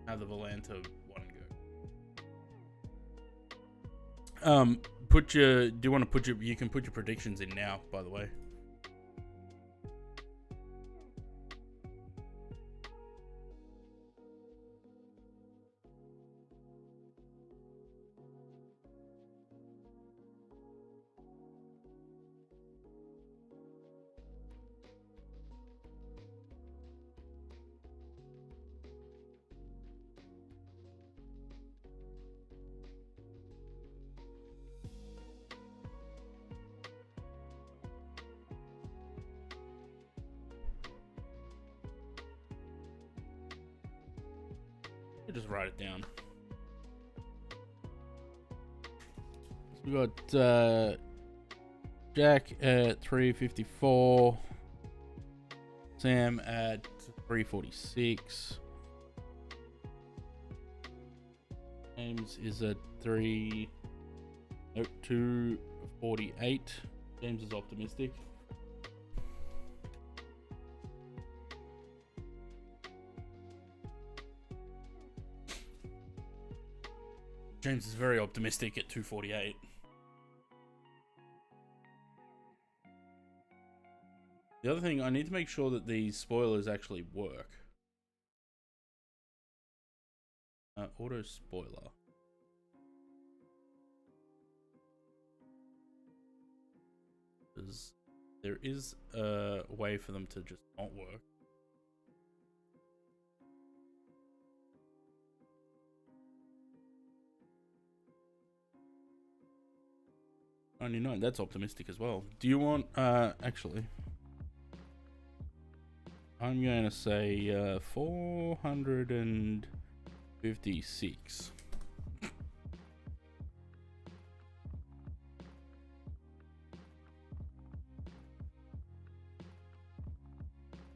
How the Volanta one go. Do you want to put you can put your predictions in now, by the way. Just write it down. So we got Jack at 354, Sam at 346, James is at 248. James is optimistic. James is very optimistic at 248. The other thing, I need to make sure that these spoilers actually work. Auto spoiler. There is a way for them to just not work. 99, that's optimistic as well. Do you want, actually, I'm going to say 456.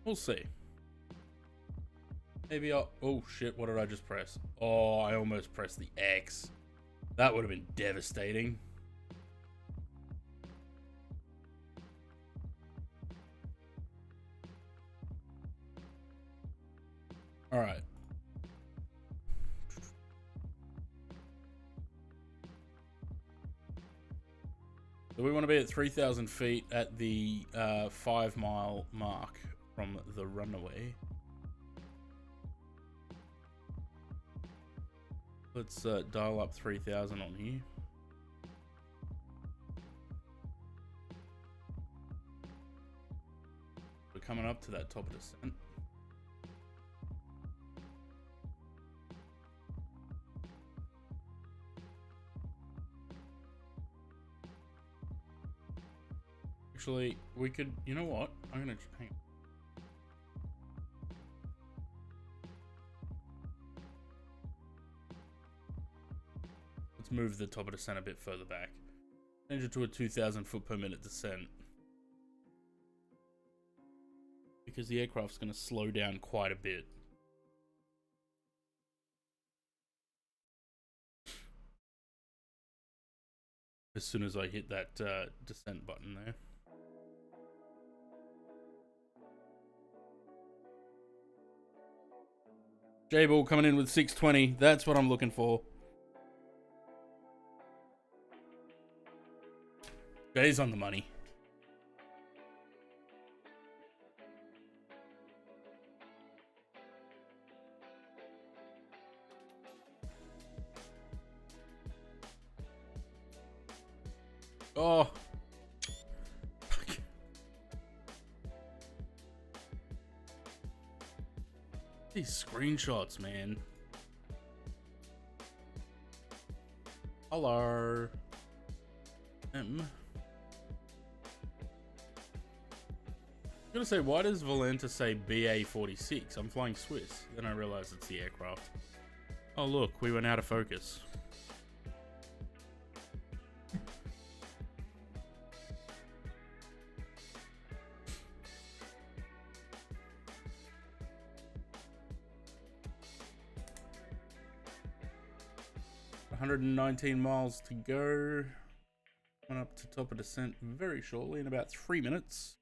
We'll see. Maybe I'll, oh shit, what did I just press? Oh, I almost pressed the X. That would have been devastating. All right. So we want to be at 3,000 feet at the 5 mile mark from the runway. Let's dial up 3,000 on here. We're coming up to that top of descent. Actually, we could, you know what? I'm gonna hang on. Let's move the top of descent a bit further back. Change it to a 2,000 foot per minute descent. Because the aircraft's gonna slow down quite a bit. As soon as I hit that descent button there. J-Ball coming in with 620. That's what I'm looking for. Jay's on the money. Oh. These screenshots, man. Hello. I'm gonna say, why does Valenta say BA-46? I'm flying Swiss. Then I realized it's the aircraft. Oh look, we went out of focus. $119 miles to go. Coming up to top of descent very shortly, in about 3 minutes.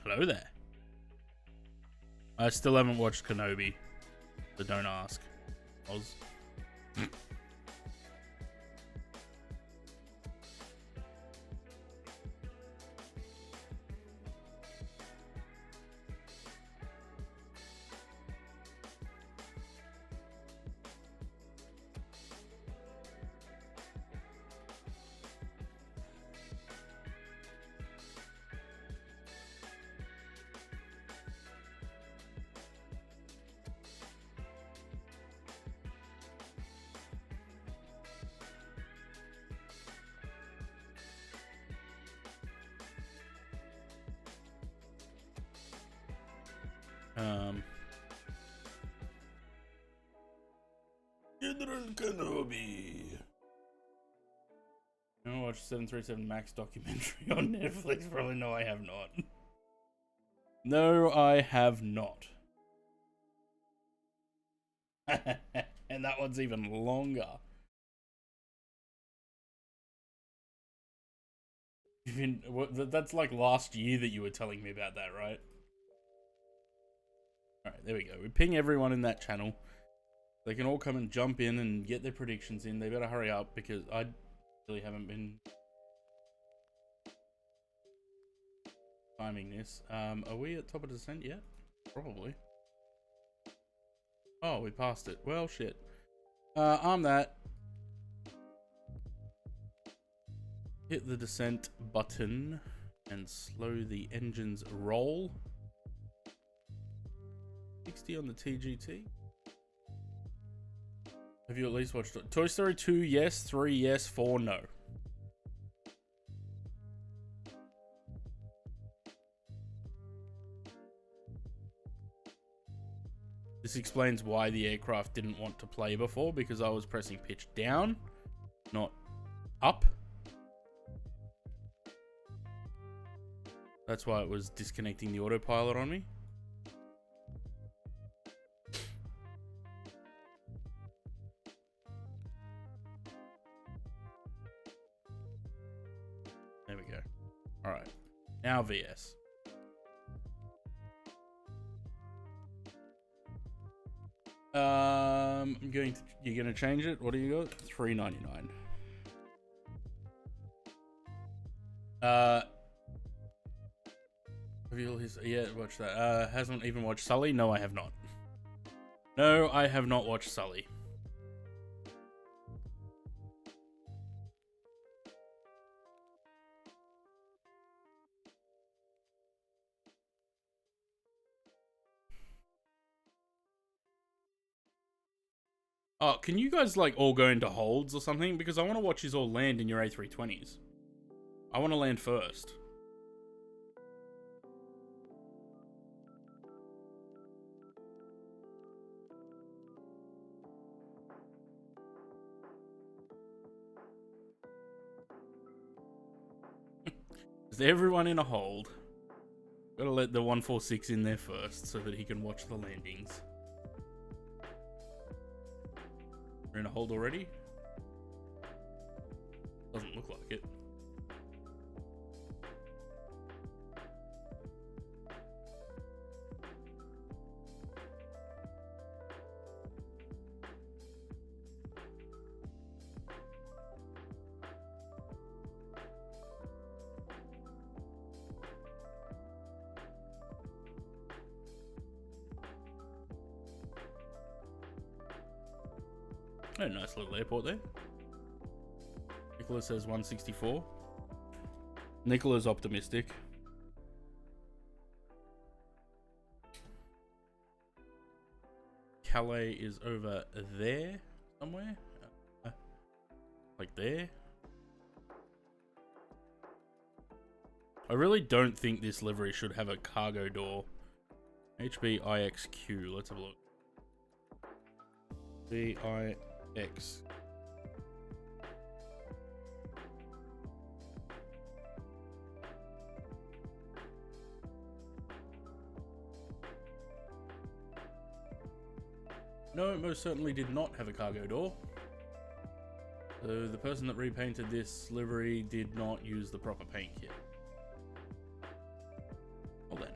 Hello there. I still haven't watched Kenobi, so don't ask. Oz. General Kenobi. I watched 737 Max documentary on Netflix. Probably no, I have not. No, I have not. And that one's even longer. That's like last year that you were telling me about that, right? Alright, there we go. We ping everyone in that channel. They can all come and jump in and get their predictions in. They better hurry up because I really haven't been timing this. Are we at top of descent yet? Probably. Oh, we passed it. Well, shit. Arm that. Hit the descent button and slow the engine's roll. 60 on the TGT. Have you at least watched it? Toy Story 2, yes. 3, yes. 4, no. This explains why the aircraft didn't want to play before, because I was pressing pitch down, not up. That's why it was disconnecting the autopilot on me. There we go. All right, now VS. You're gonna change it. What do you got? $3.99. Have you? Yeah, watch that. Hasn't even watched Sully. No, I have not. No, I have not watched Sully. Oh, can you guys like all go into holds or something? Because I want to watch you all land in your A320s. I want to land first. Is everyone in a hold? Gotta let the 146 in there first so that he can watch the landings. We're in a hold already? Doesn't look like it. A nice little airport there. Nicola says 164. Nicola's optimistic. Calais is over there somewhere. Like there. I really don't think this livery should have a cargo door. HBIXQ, let's have a look. BIX. No, it most certainly did not have a cargo door. So the person that repainted this livery did not use the proper paint kit. Well then.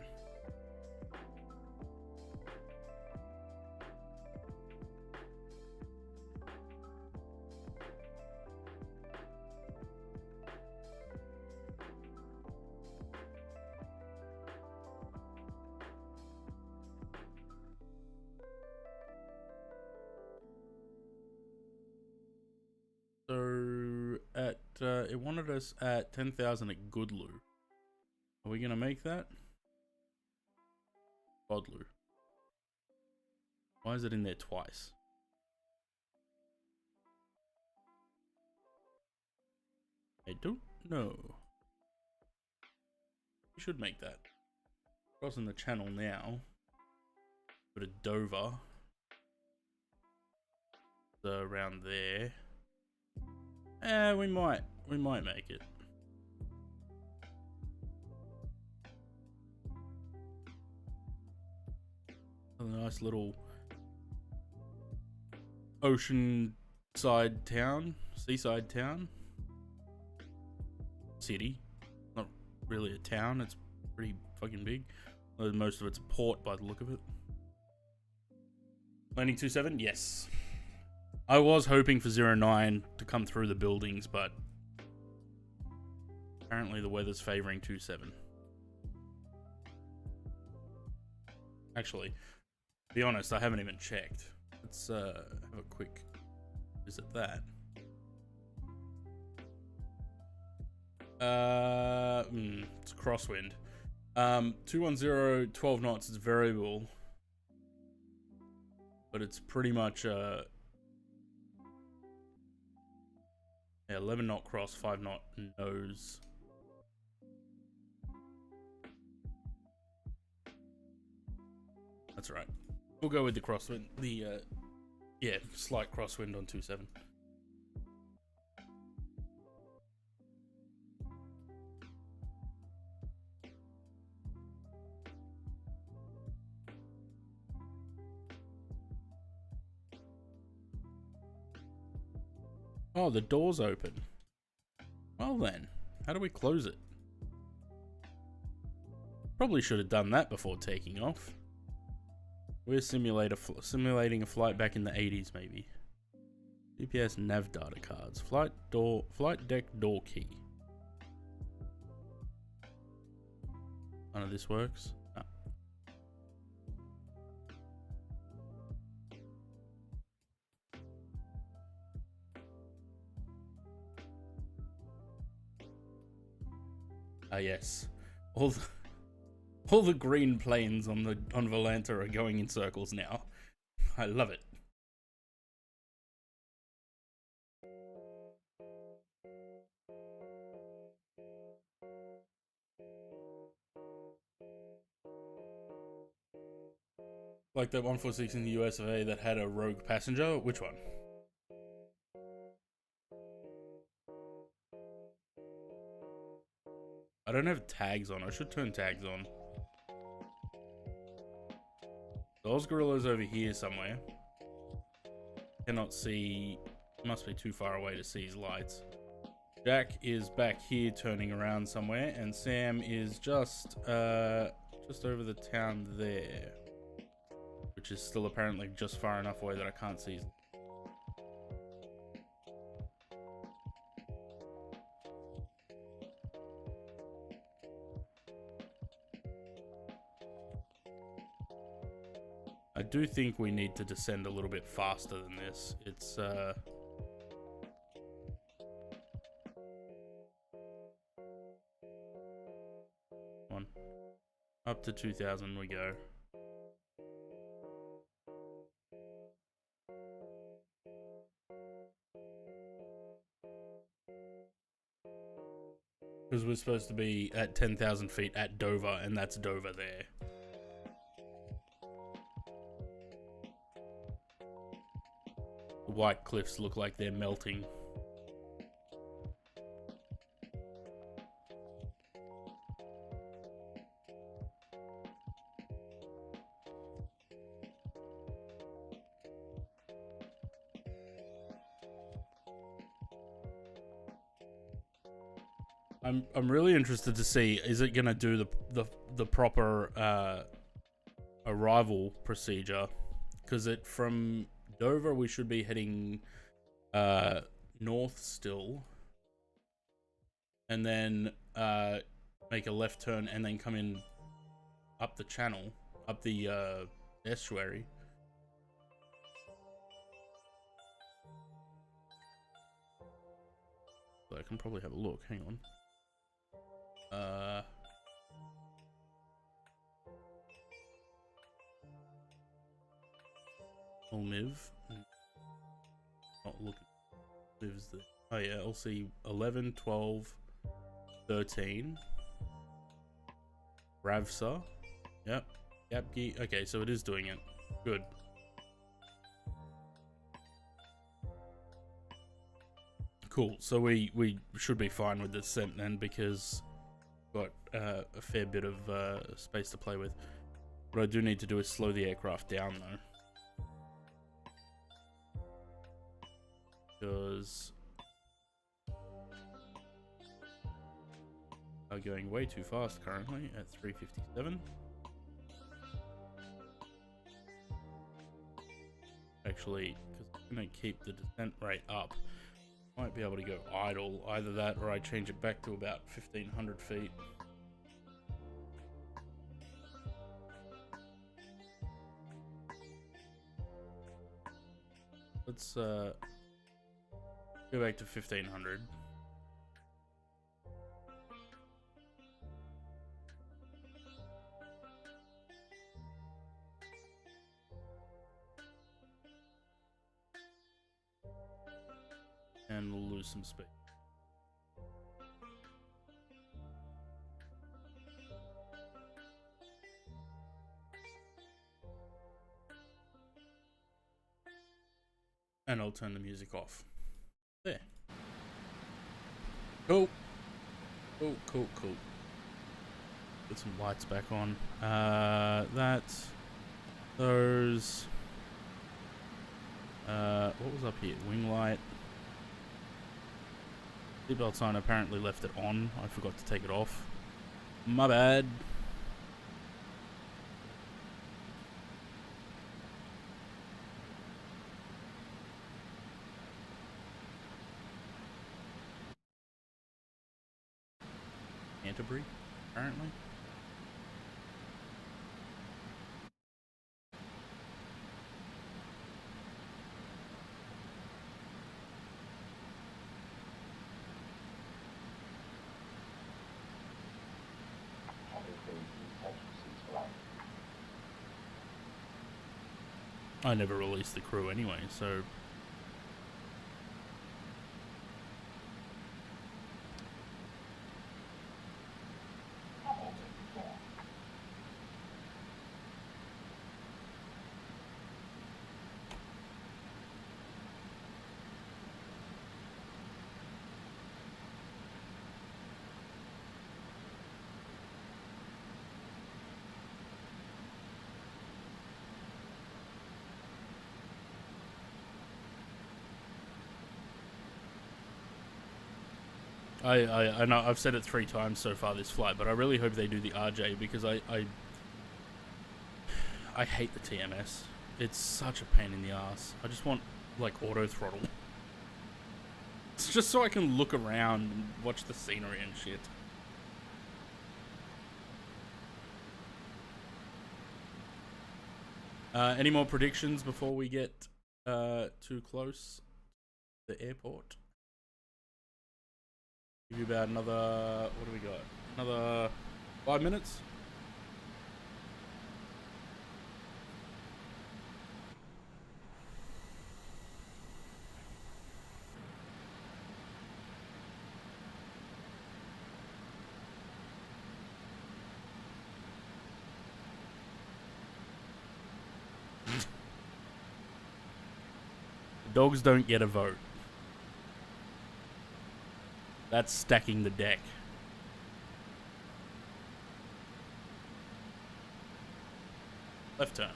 So at it wanted us at 10,000 at Goodloo. Are we gonna make that? Godloo. Why is it in there twice? I don't know. We should make that. Crossing the channel now. Put a Dover. So around there. We might make it. A nice little ocean side town, seaside town, city. Not really a town. It's pretty fucking big. Most of it's port by the look of it. Landing 27, yes. I was hoping for 09 to come through the buildings, but apparently the weather's favoring 27. Actually, to be honest, I haven't even checked. Let's have a quick visit that. It's crosswind. 210, 12 knots is variable, but it's pretty much yeah, 11 knot cross, 5 knot nose. That's right. We'll go with the crosswind. The yeah, slight crosswind on 27. Oh, the door's open. Well then, how do we close it? Probably should have done that before taking off. We're simulating a flight back in the 80s, maybe. GPS nav data cards. Flight deck door key. None of this works. No. Ah, yes. All the green planes on Volanta are going in circles now. I love it. Like that 146 in the US of A that had a rogue passenger? Which one? I don't have tags on. I should turn tags on. Those gorillas over here somewhere. Cannot see. Must be too far away to see his lights. Jack is back here turning around somewhere, and Sam is just over the town there, which is still apparently just far enough away that I can't see his. I do think we need to descend a little bit faster than this. It's on. Up to 2,000 we go. Because we're supposed to be at 10,000 feet at Dover, and that's Dover there. The white cliffs look like they're melting. I'm really interested to see, is it gonna do the proper arrival procedure? Because from Dover we should be heading north still, and then make a left turn and then come in up the channel, up the estuary. So I can probably have a look. Hang on. Miv. Not looking. Miv's the. Oh yeah, I'll see 11, 12, 13. Ravsa. Yep. Yapgi. Okay, so it is doing it. Good. Cool. So we should be fine with the descent then, because got a fair bit of space to play with. What I do need to do is slow the aircraft down though, because I'm going way too fast currently at 357. Actually, because I'm going to keep the descent rate up, might be able to go idle. Either that or I change it back to about 1,500 feet. Let's go back to 1,500. And we'll lose some speed. And I'll turn the music off. There. Cool. Cool, cool, cool. Put some lights back on. That. Those. What was up here? Wing light. Seatbelt sign apparently left it on. I forgot to take it off. My bad. Canterbury, apparently. I never released the crew anyway, so I know I've said it 3 times so far this flight, but I really hope they do the RJ, because I hate the TMS. It's such a pain in the ass. I just want like auto throttle. It's just so I can look around and watch the scenery and shit. Any more predictions before we get too close to the airport? Give you about another, what do we got? Another 5 minutes? Dogs don't get a vote. That's stacking the deck. Left turn.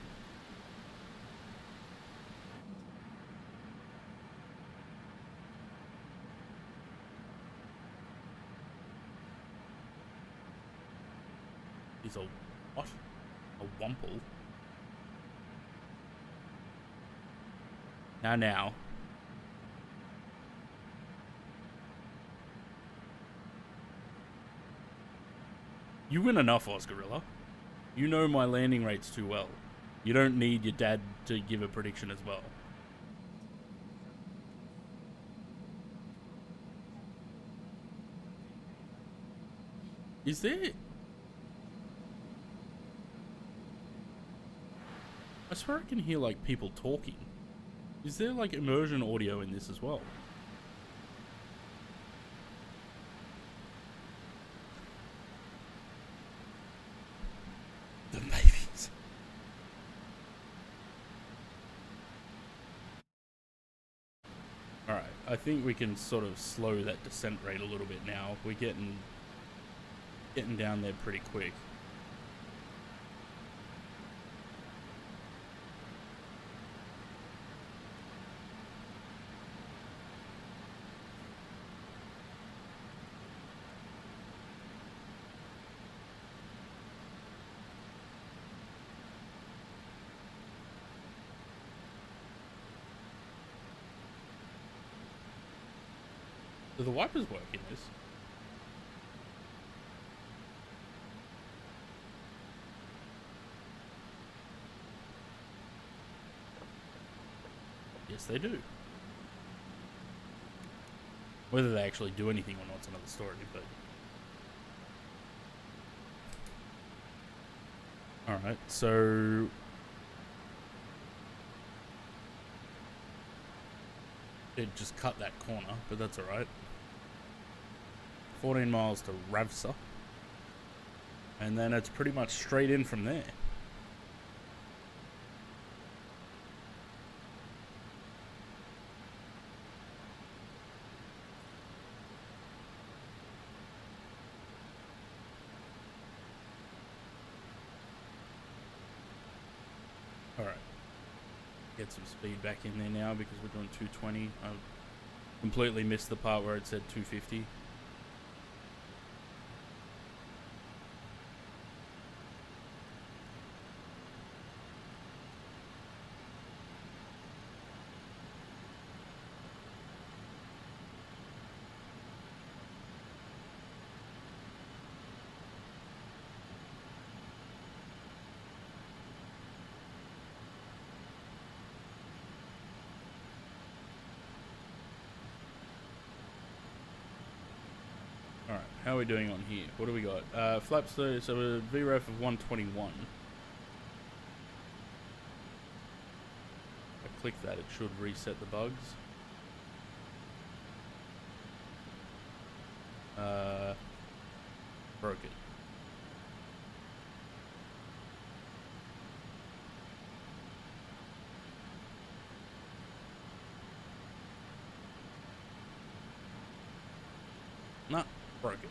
He's a what? A wumple? Now. You win enough, Oscarilla. You know my landing rates too well. You don't need your dad to give a prediction as well. Is there... I swear I can hear, like, people talking. Is there, like, immersion audio in this as well? The babies. Alright, I think we can sort of slow that descent rate a little bit now. We're getting down there pretty quick. Do the wipers work in this? Yes, they do. Whether they actually do anything or not is another story, but... Alright, so... It just cut that corner, but that's alright. 14 miles to Ravsa. And then it's pretty much straight in from there. Alright. Get some speed back in there now because we're doing 220. I completely missed the part where it said 250. Alright, how are we doing on here? What do we got? Flaps, so a VREF of 121. I click that, it should reset the bugs. Broke it. Nah, broke it.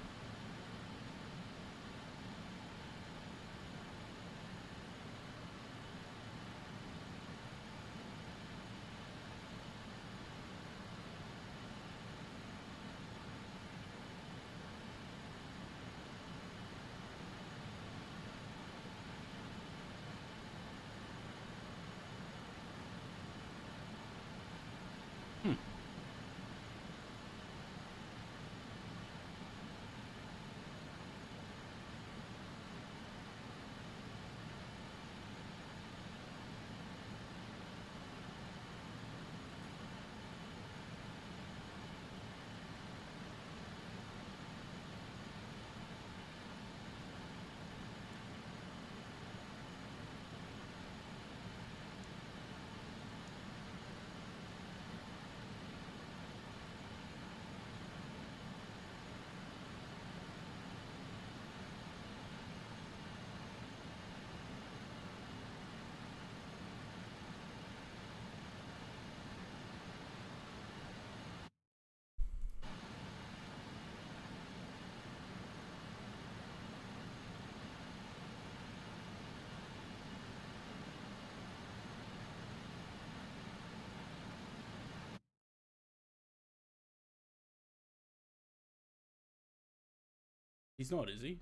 He's not, is he?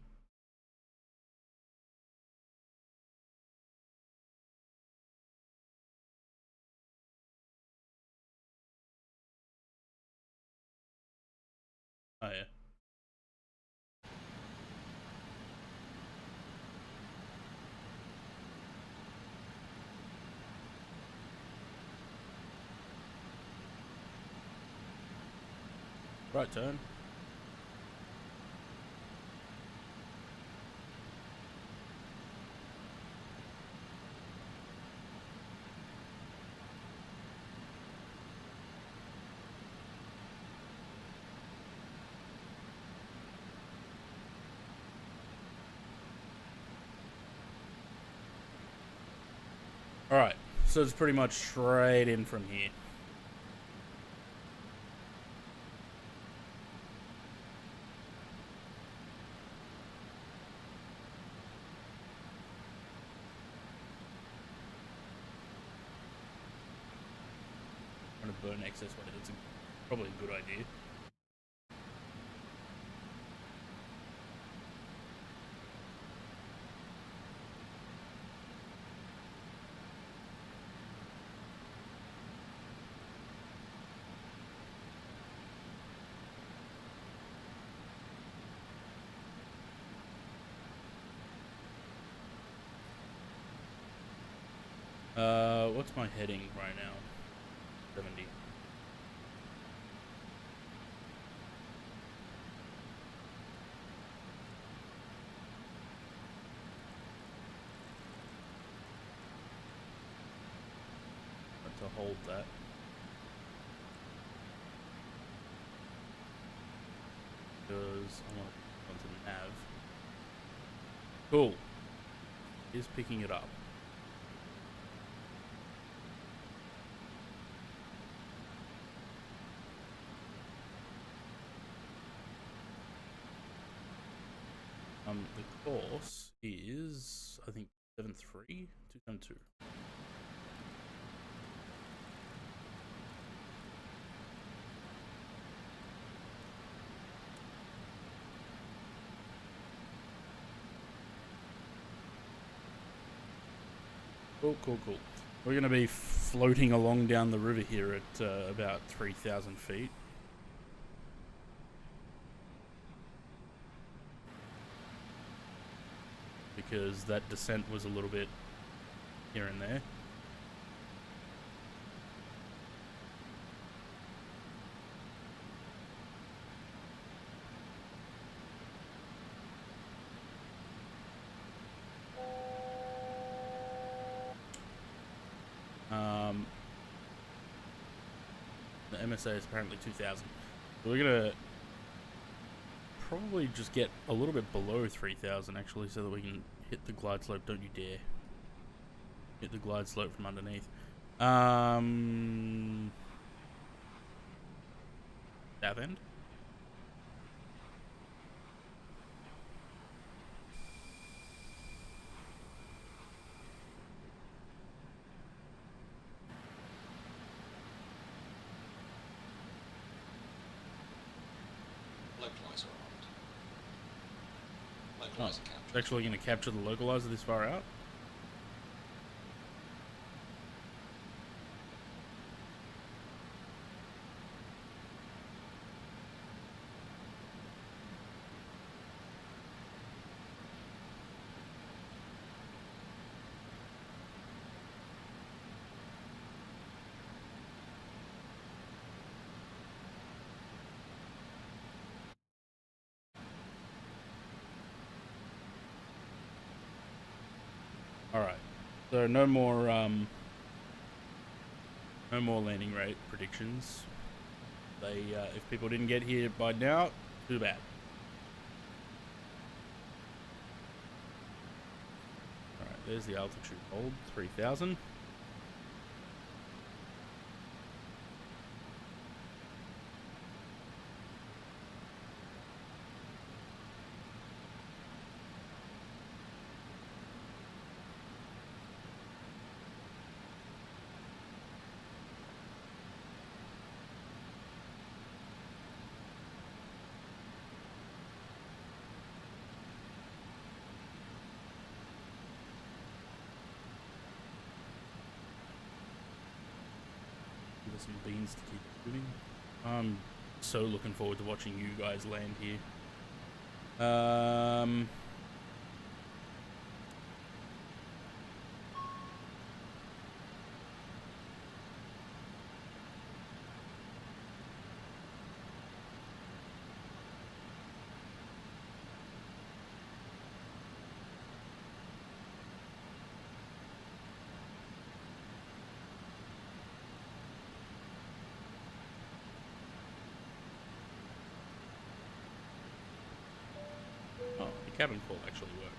Oh yeah. Right turn. Alright, so it's pretty much straight in from here. Trying to burn excess weight, that's probably a good idea. What's my heading right now? 70. To hold that. Because I want to nav. Cool. Is picking it up. The course is, I think, 7-3, 2-2. Cool, cool, cool. We're going to be floating along down the river here at about 3,000 feet. Because that descent was a little bit here and there. The MSA is apparently 2,000. So we're gonna probably just get a little bit below 3,000 actually, so that we can hit the glide slope. Don't you dare hit the glide slope from underneath. South end. Localizer armed. Oh, Localizer it's captured. actually going to capture the localizer this far out. Alright, so no more landing rate predictions. They, if people didn't get here by now, too bad. Alright, there's the altitude hold, 3,000. some beans to keep moving. I'm so looking forward to watching you guys land here. Oh, the cabin call actually worked.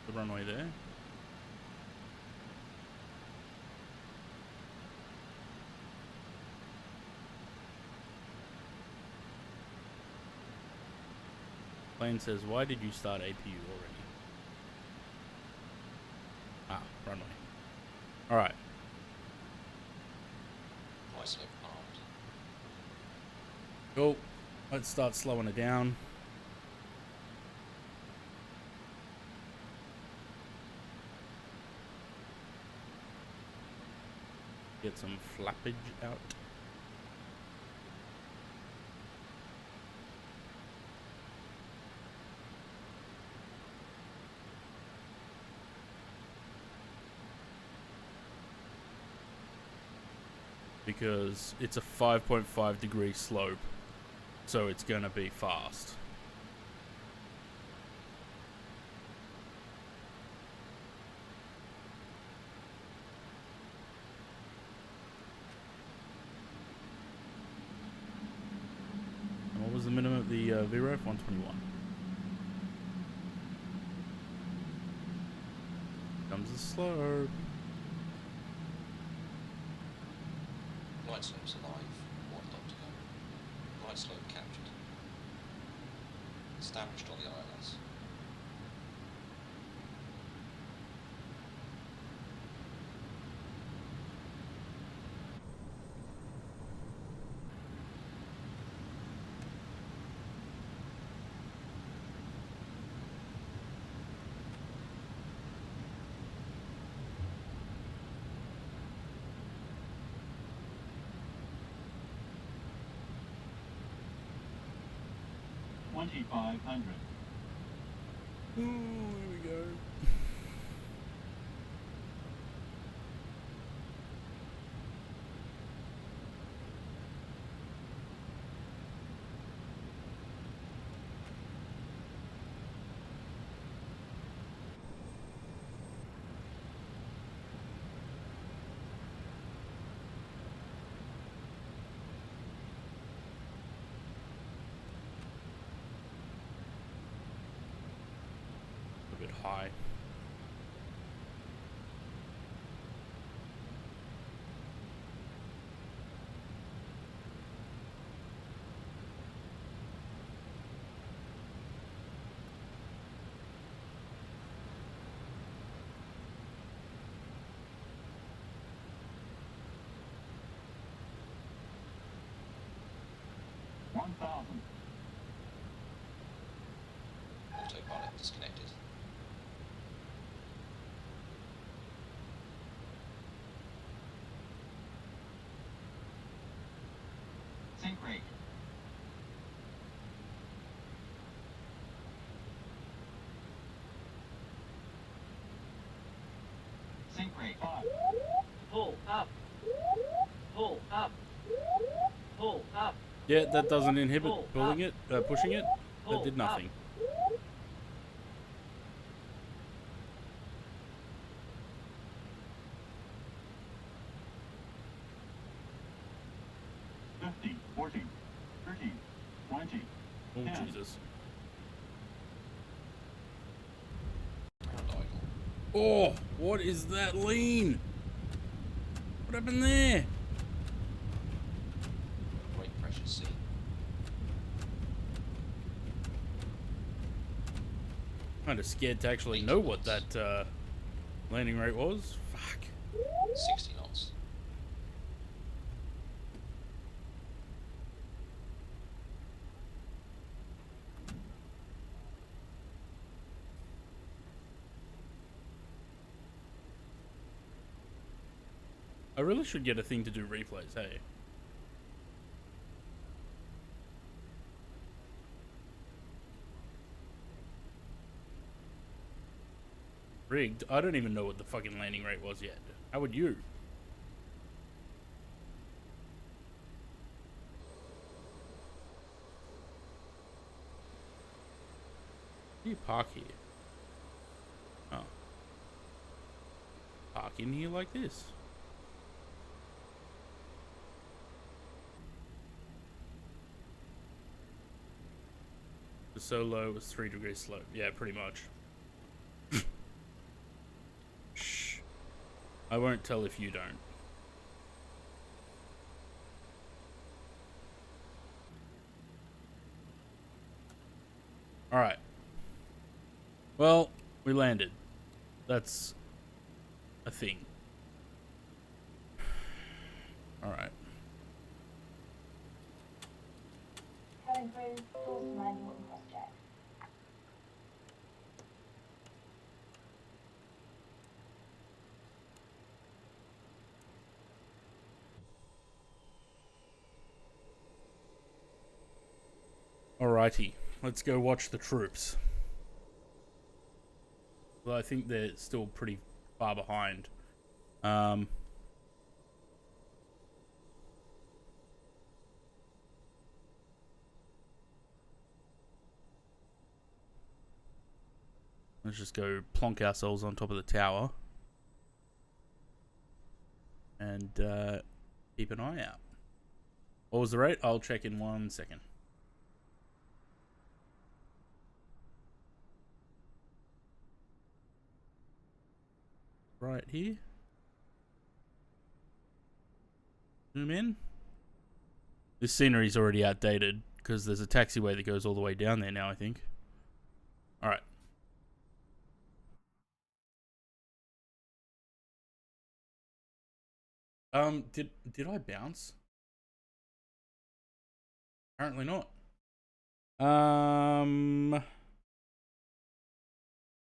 The runway there. Plane says, why did you start APU already? Ah, runway. Alright. Right slope armed. Cool. Let's start slowing it down. Get some flappage out. Because it's a 5.5 degree slope, so it's gonna be fast. And what was the minimum of the VREF? 121. Comes the slope. Right slope's alive. 1 dot to go. Right slope captured. Established on the ILS. Ooh, here we go. A bit high. Autopilot disconnected. Sink rate. Sink rate. 5. Pull up. Pull up. Pull up. Yeah, that doesn't inhibit Pull pulling it, pushing it. That Pull did nothing. up. Oh, Jesus. Ground idle. Oh, what is that lean? What happened there? Great pressure sea. Kind of scared to actually know what that landing rate was. Fuck. 60 knots. I really should get a thing to do replays, hey? Rigged? I don't even know what the fucking landing rate was yet. How would you? How do you park here? Oh. Park in here like this. The so low was 3 degrees slope. Yeah, pretty much. Shh. I won't tell if you don't. Alright. Well, we landed. That's a thing. Alright. Cabin crew, doors to manual and cross-check. Alrighty. Let's go watch the troops. Well, I think they're still pretty far behind. Let's just go plonk ourselves on top of the tower. And keep an eye out. What was the rate? I'll check in 1 second. Right here. Zoom in. This scenery's already outdated because there's a taxiway that goes all the way down there now, I think. Alright. Did I bounce? Apparently not.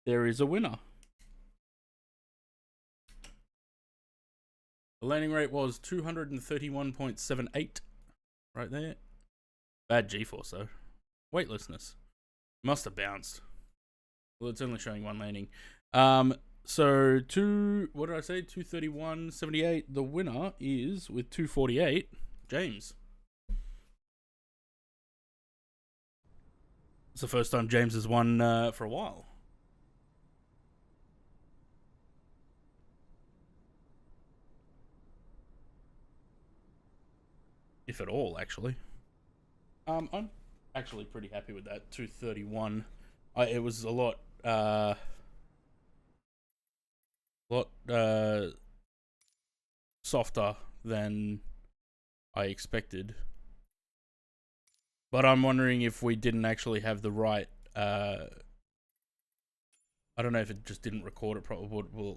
There is a winner. The landing rate was 231.78. Right there. Bad G-force though. Weightlessness. Must have bounced. Well, it's only showing one landing. So what did I say? 231.78. The winner is with 248. James. It's the first time James has won for a while. If at all, actually. I'm actually pretty happy with that. 231. It was a lot softer than I expected. But I'm wondering if we didn't actually have the right I don't know if it just didn't record it properly.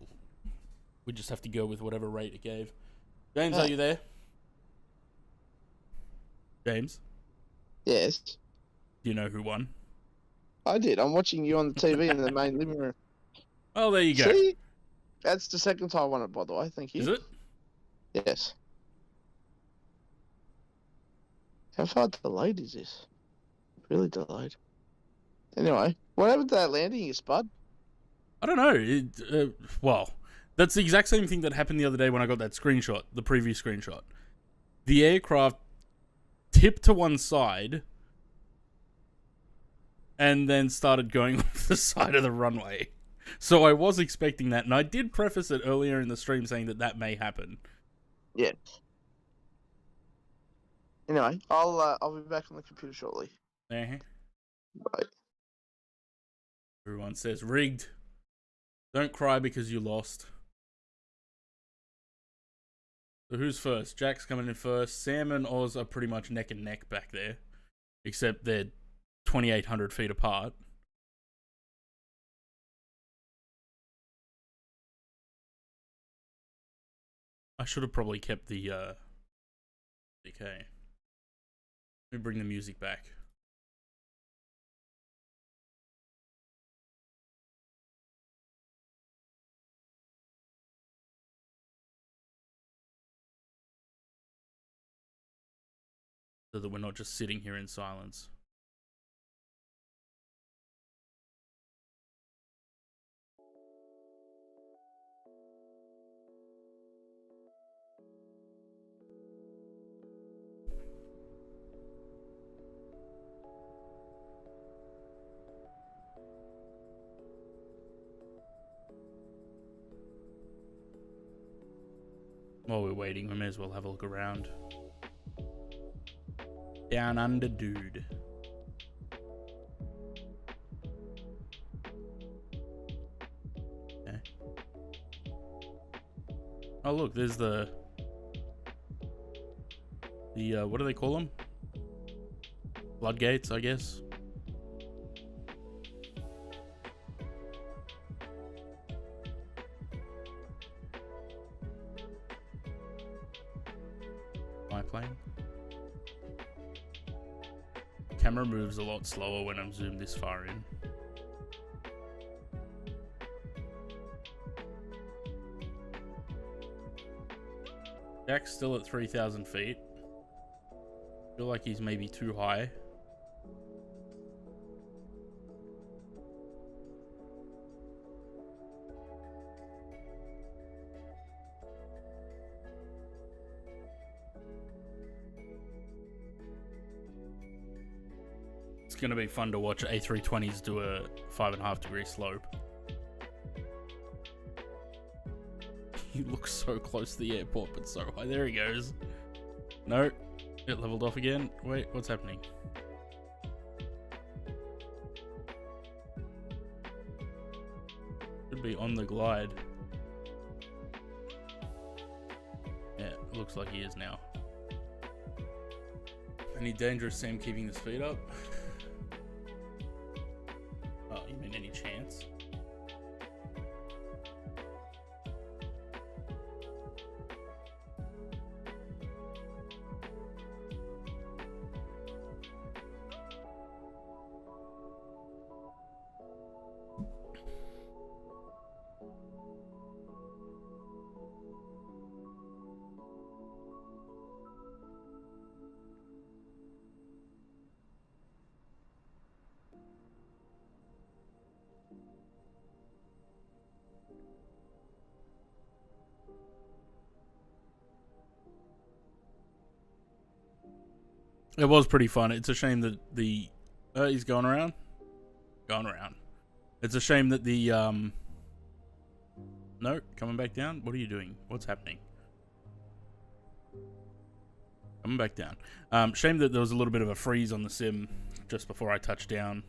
We just have to go with whatever rate it gave. James, are you there? James? Yes. Do you know who won? I did. I'm watching you on the TV in the main living room. Oh, there you go. See? That's the second time I won it, by the way. Thank you. Is it? Yes. How far delayed is this? Really delayed. Anyway, what happened to that landing, you spud? I don't know. Well, that's the exact same thing that happened the other day when I got that screenshot, the previous screenshot. The aircraft tipped to one side and then started going off the side of the runway. So I was expecting that, and I did preface it earlier in the stream saying that may happen. Yeah. Anyway, I'll be back on the computer shortly. Uh-huh. Bye. Everyone says rigged. Don't cry because you lost. So who's first? Jack's coming in first. Sam and Oz are pretty much neck and neck back there, except they're 2,800 feet apart. I should have probably kept the okay. Let me bring the music back. so that we're not just sitting here in silence. While we're waiting, we may as well have a look around. Down under, dude. Okay. Oh look, there's the what do they call them? Floodgates, I guess. Biplane. Camera moves a lot slower when I'm zoomed this far in. Jack's still at 3,000 feet. Feel like he's maybe too high. It's gonna be fun to watch A320s do a 5.5 degree slope. He looks so close to the airport, but so high. There he goes. No, it leveled off again. Wait, what's happening? Should be on the glide. Yeah, it looks like he is now. Any dangerous Sam keeping the speed up? Oh, you mean any chance? It was pretty fun. It's a shame that the he's going around. It's a shame that the no, coming back down. What are you doing? What's happening? Coming back down. Shame that there was a little bit of a freeze on the sim just before I touched down.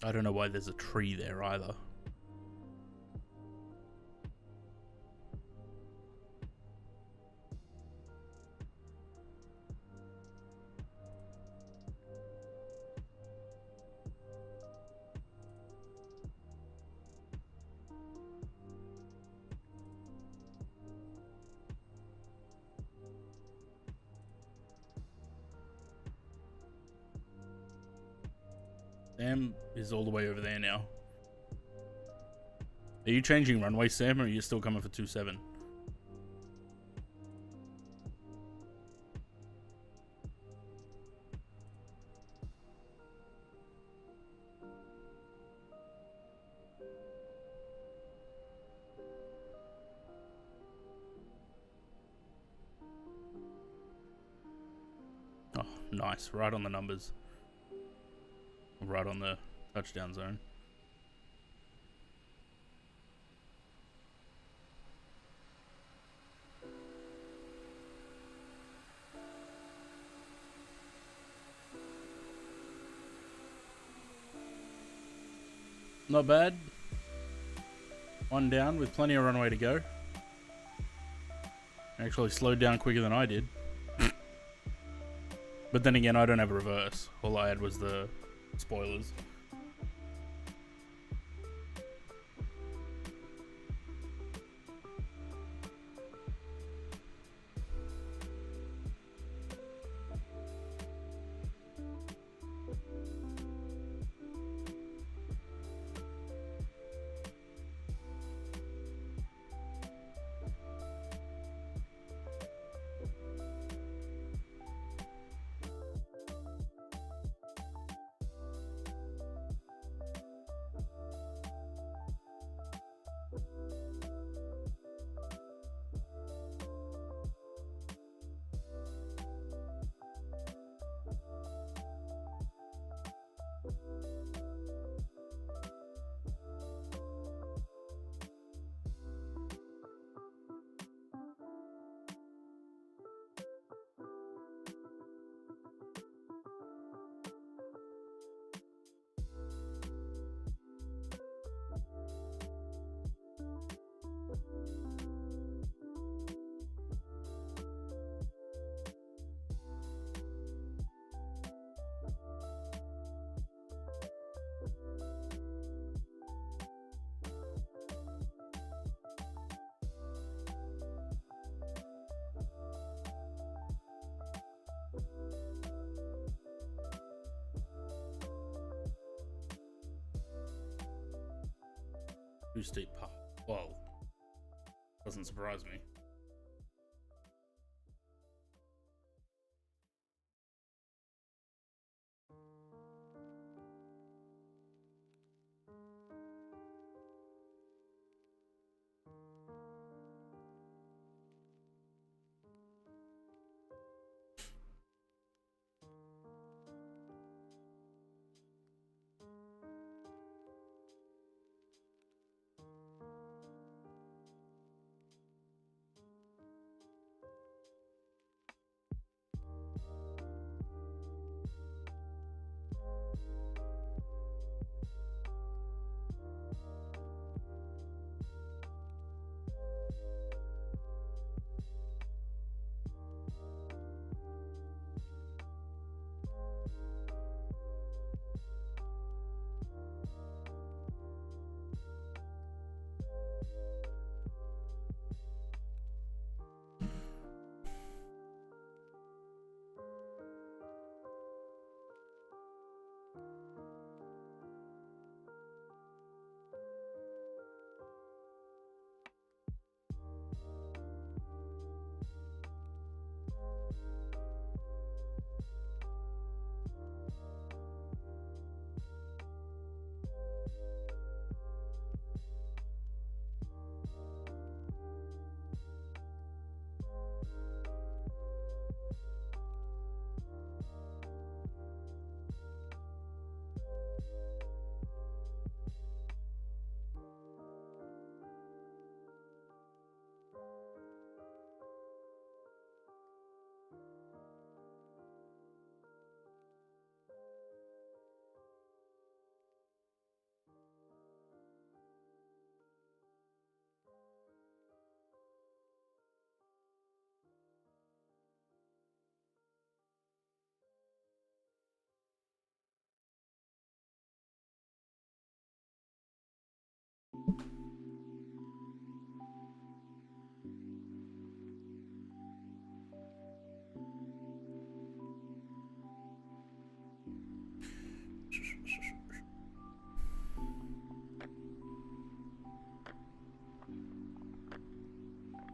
I don't know why there's a tree there either. Sam is all the way over there now. Are you changing runway, Sam, or are you still coming for 27? Oh, nice. Right on the numbers. Right on the touchdown zone. Not bad. One down with plenty of runway to go. Actually slowed down quicker than I did. But then again, I don't have a reverse. All I had was the spoilers. Too steep path. Well, doesn't surprise me.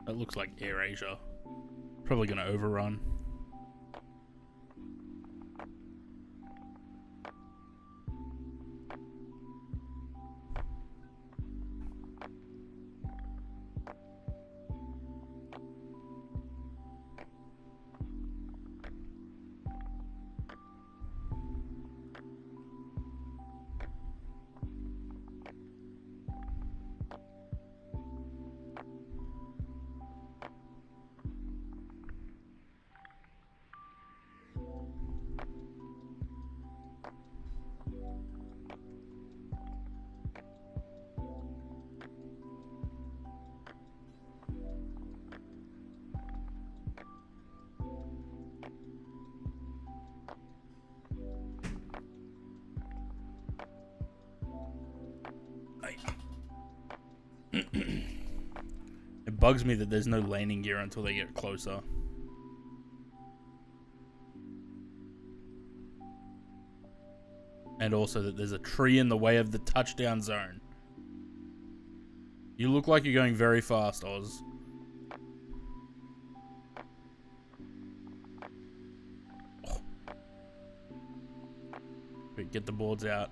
That looks like AirAsia. Probably gonna overrun. It bugs me that there's no landing gear until they get closer. And also that there's a tree in the way of the touchdown zone. You look like you're going very fast, Oz. Oh. Quick, get the boards out.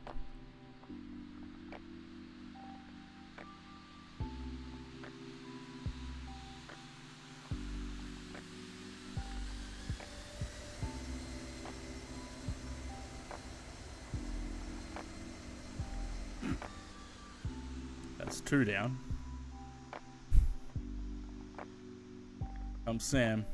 That's 2 down. I'm Sam.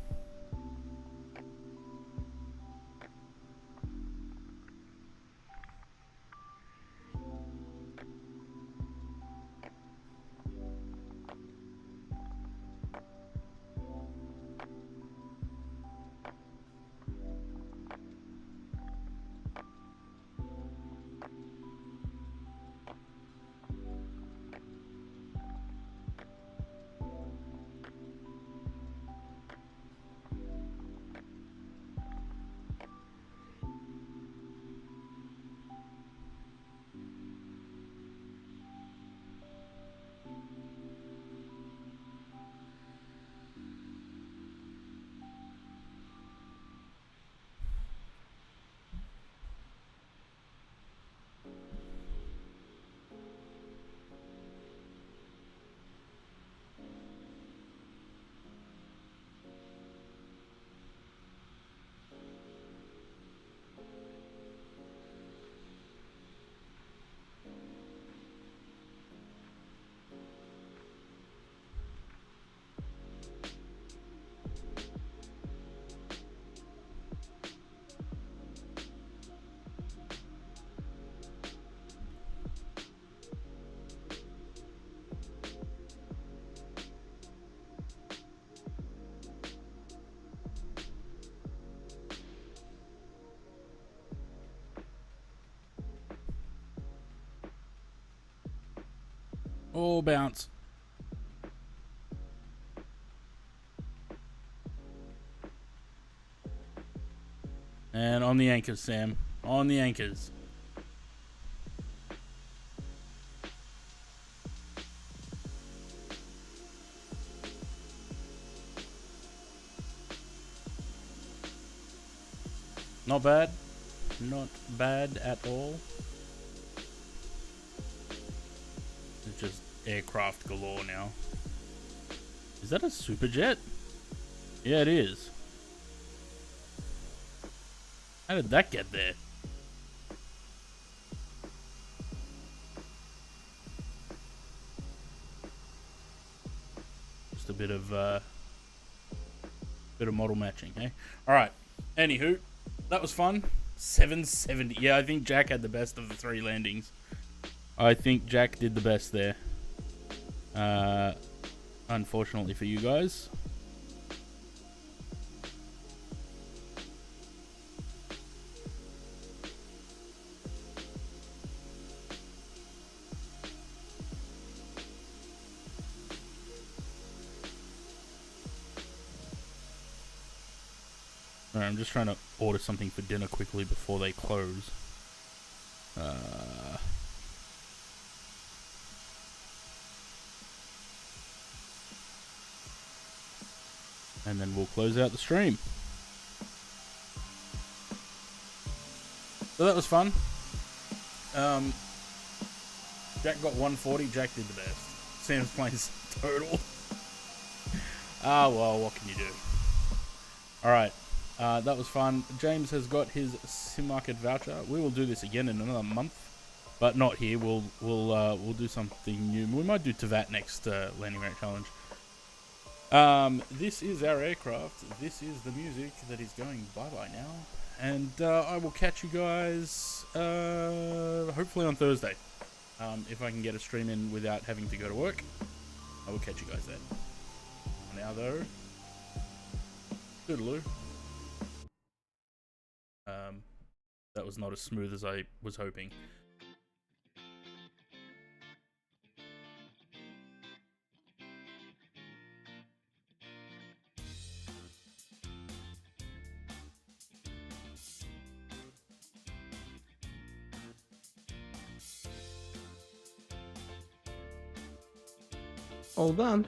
Oh, bounce. And on the anchors, Sam. On the anchors. Not bad. Not bad at all. It's just aircraft galore now. Is that a super jet? Yeah, it is. How did that get there? Just a bit of model matching, eh? All right. Anywho, that was fun. 770. Yeah, I think Jack had the best of the 3 landings. I think Jack did the best there. Unfortunately for you guys. Alright, I'm just trying to order something for dinner quickly before they close. And then we'll close out the stream. So that was fun. Jack got 140. Jack did the best. Sam's planes total. Ah, well, what can you do? Alright. That was fun. James has got his simmarket voucher. We will do this again in another month, but not here. We'll do something new. We might do Tavat next landing rate challenge. This is our aircraft. This is the music that is going bye-bye now, and I will catch you guys hopefully on Thursday. If I can get a stream in without having to go to work, I will catch you guys then. Now though, toodaloo. That was not as smooth as I was hoping. All done.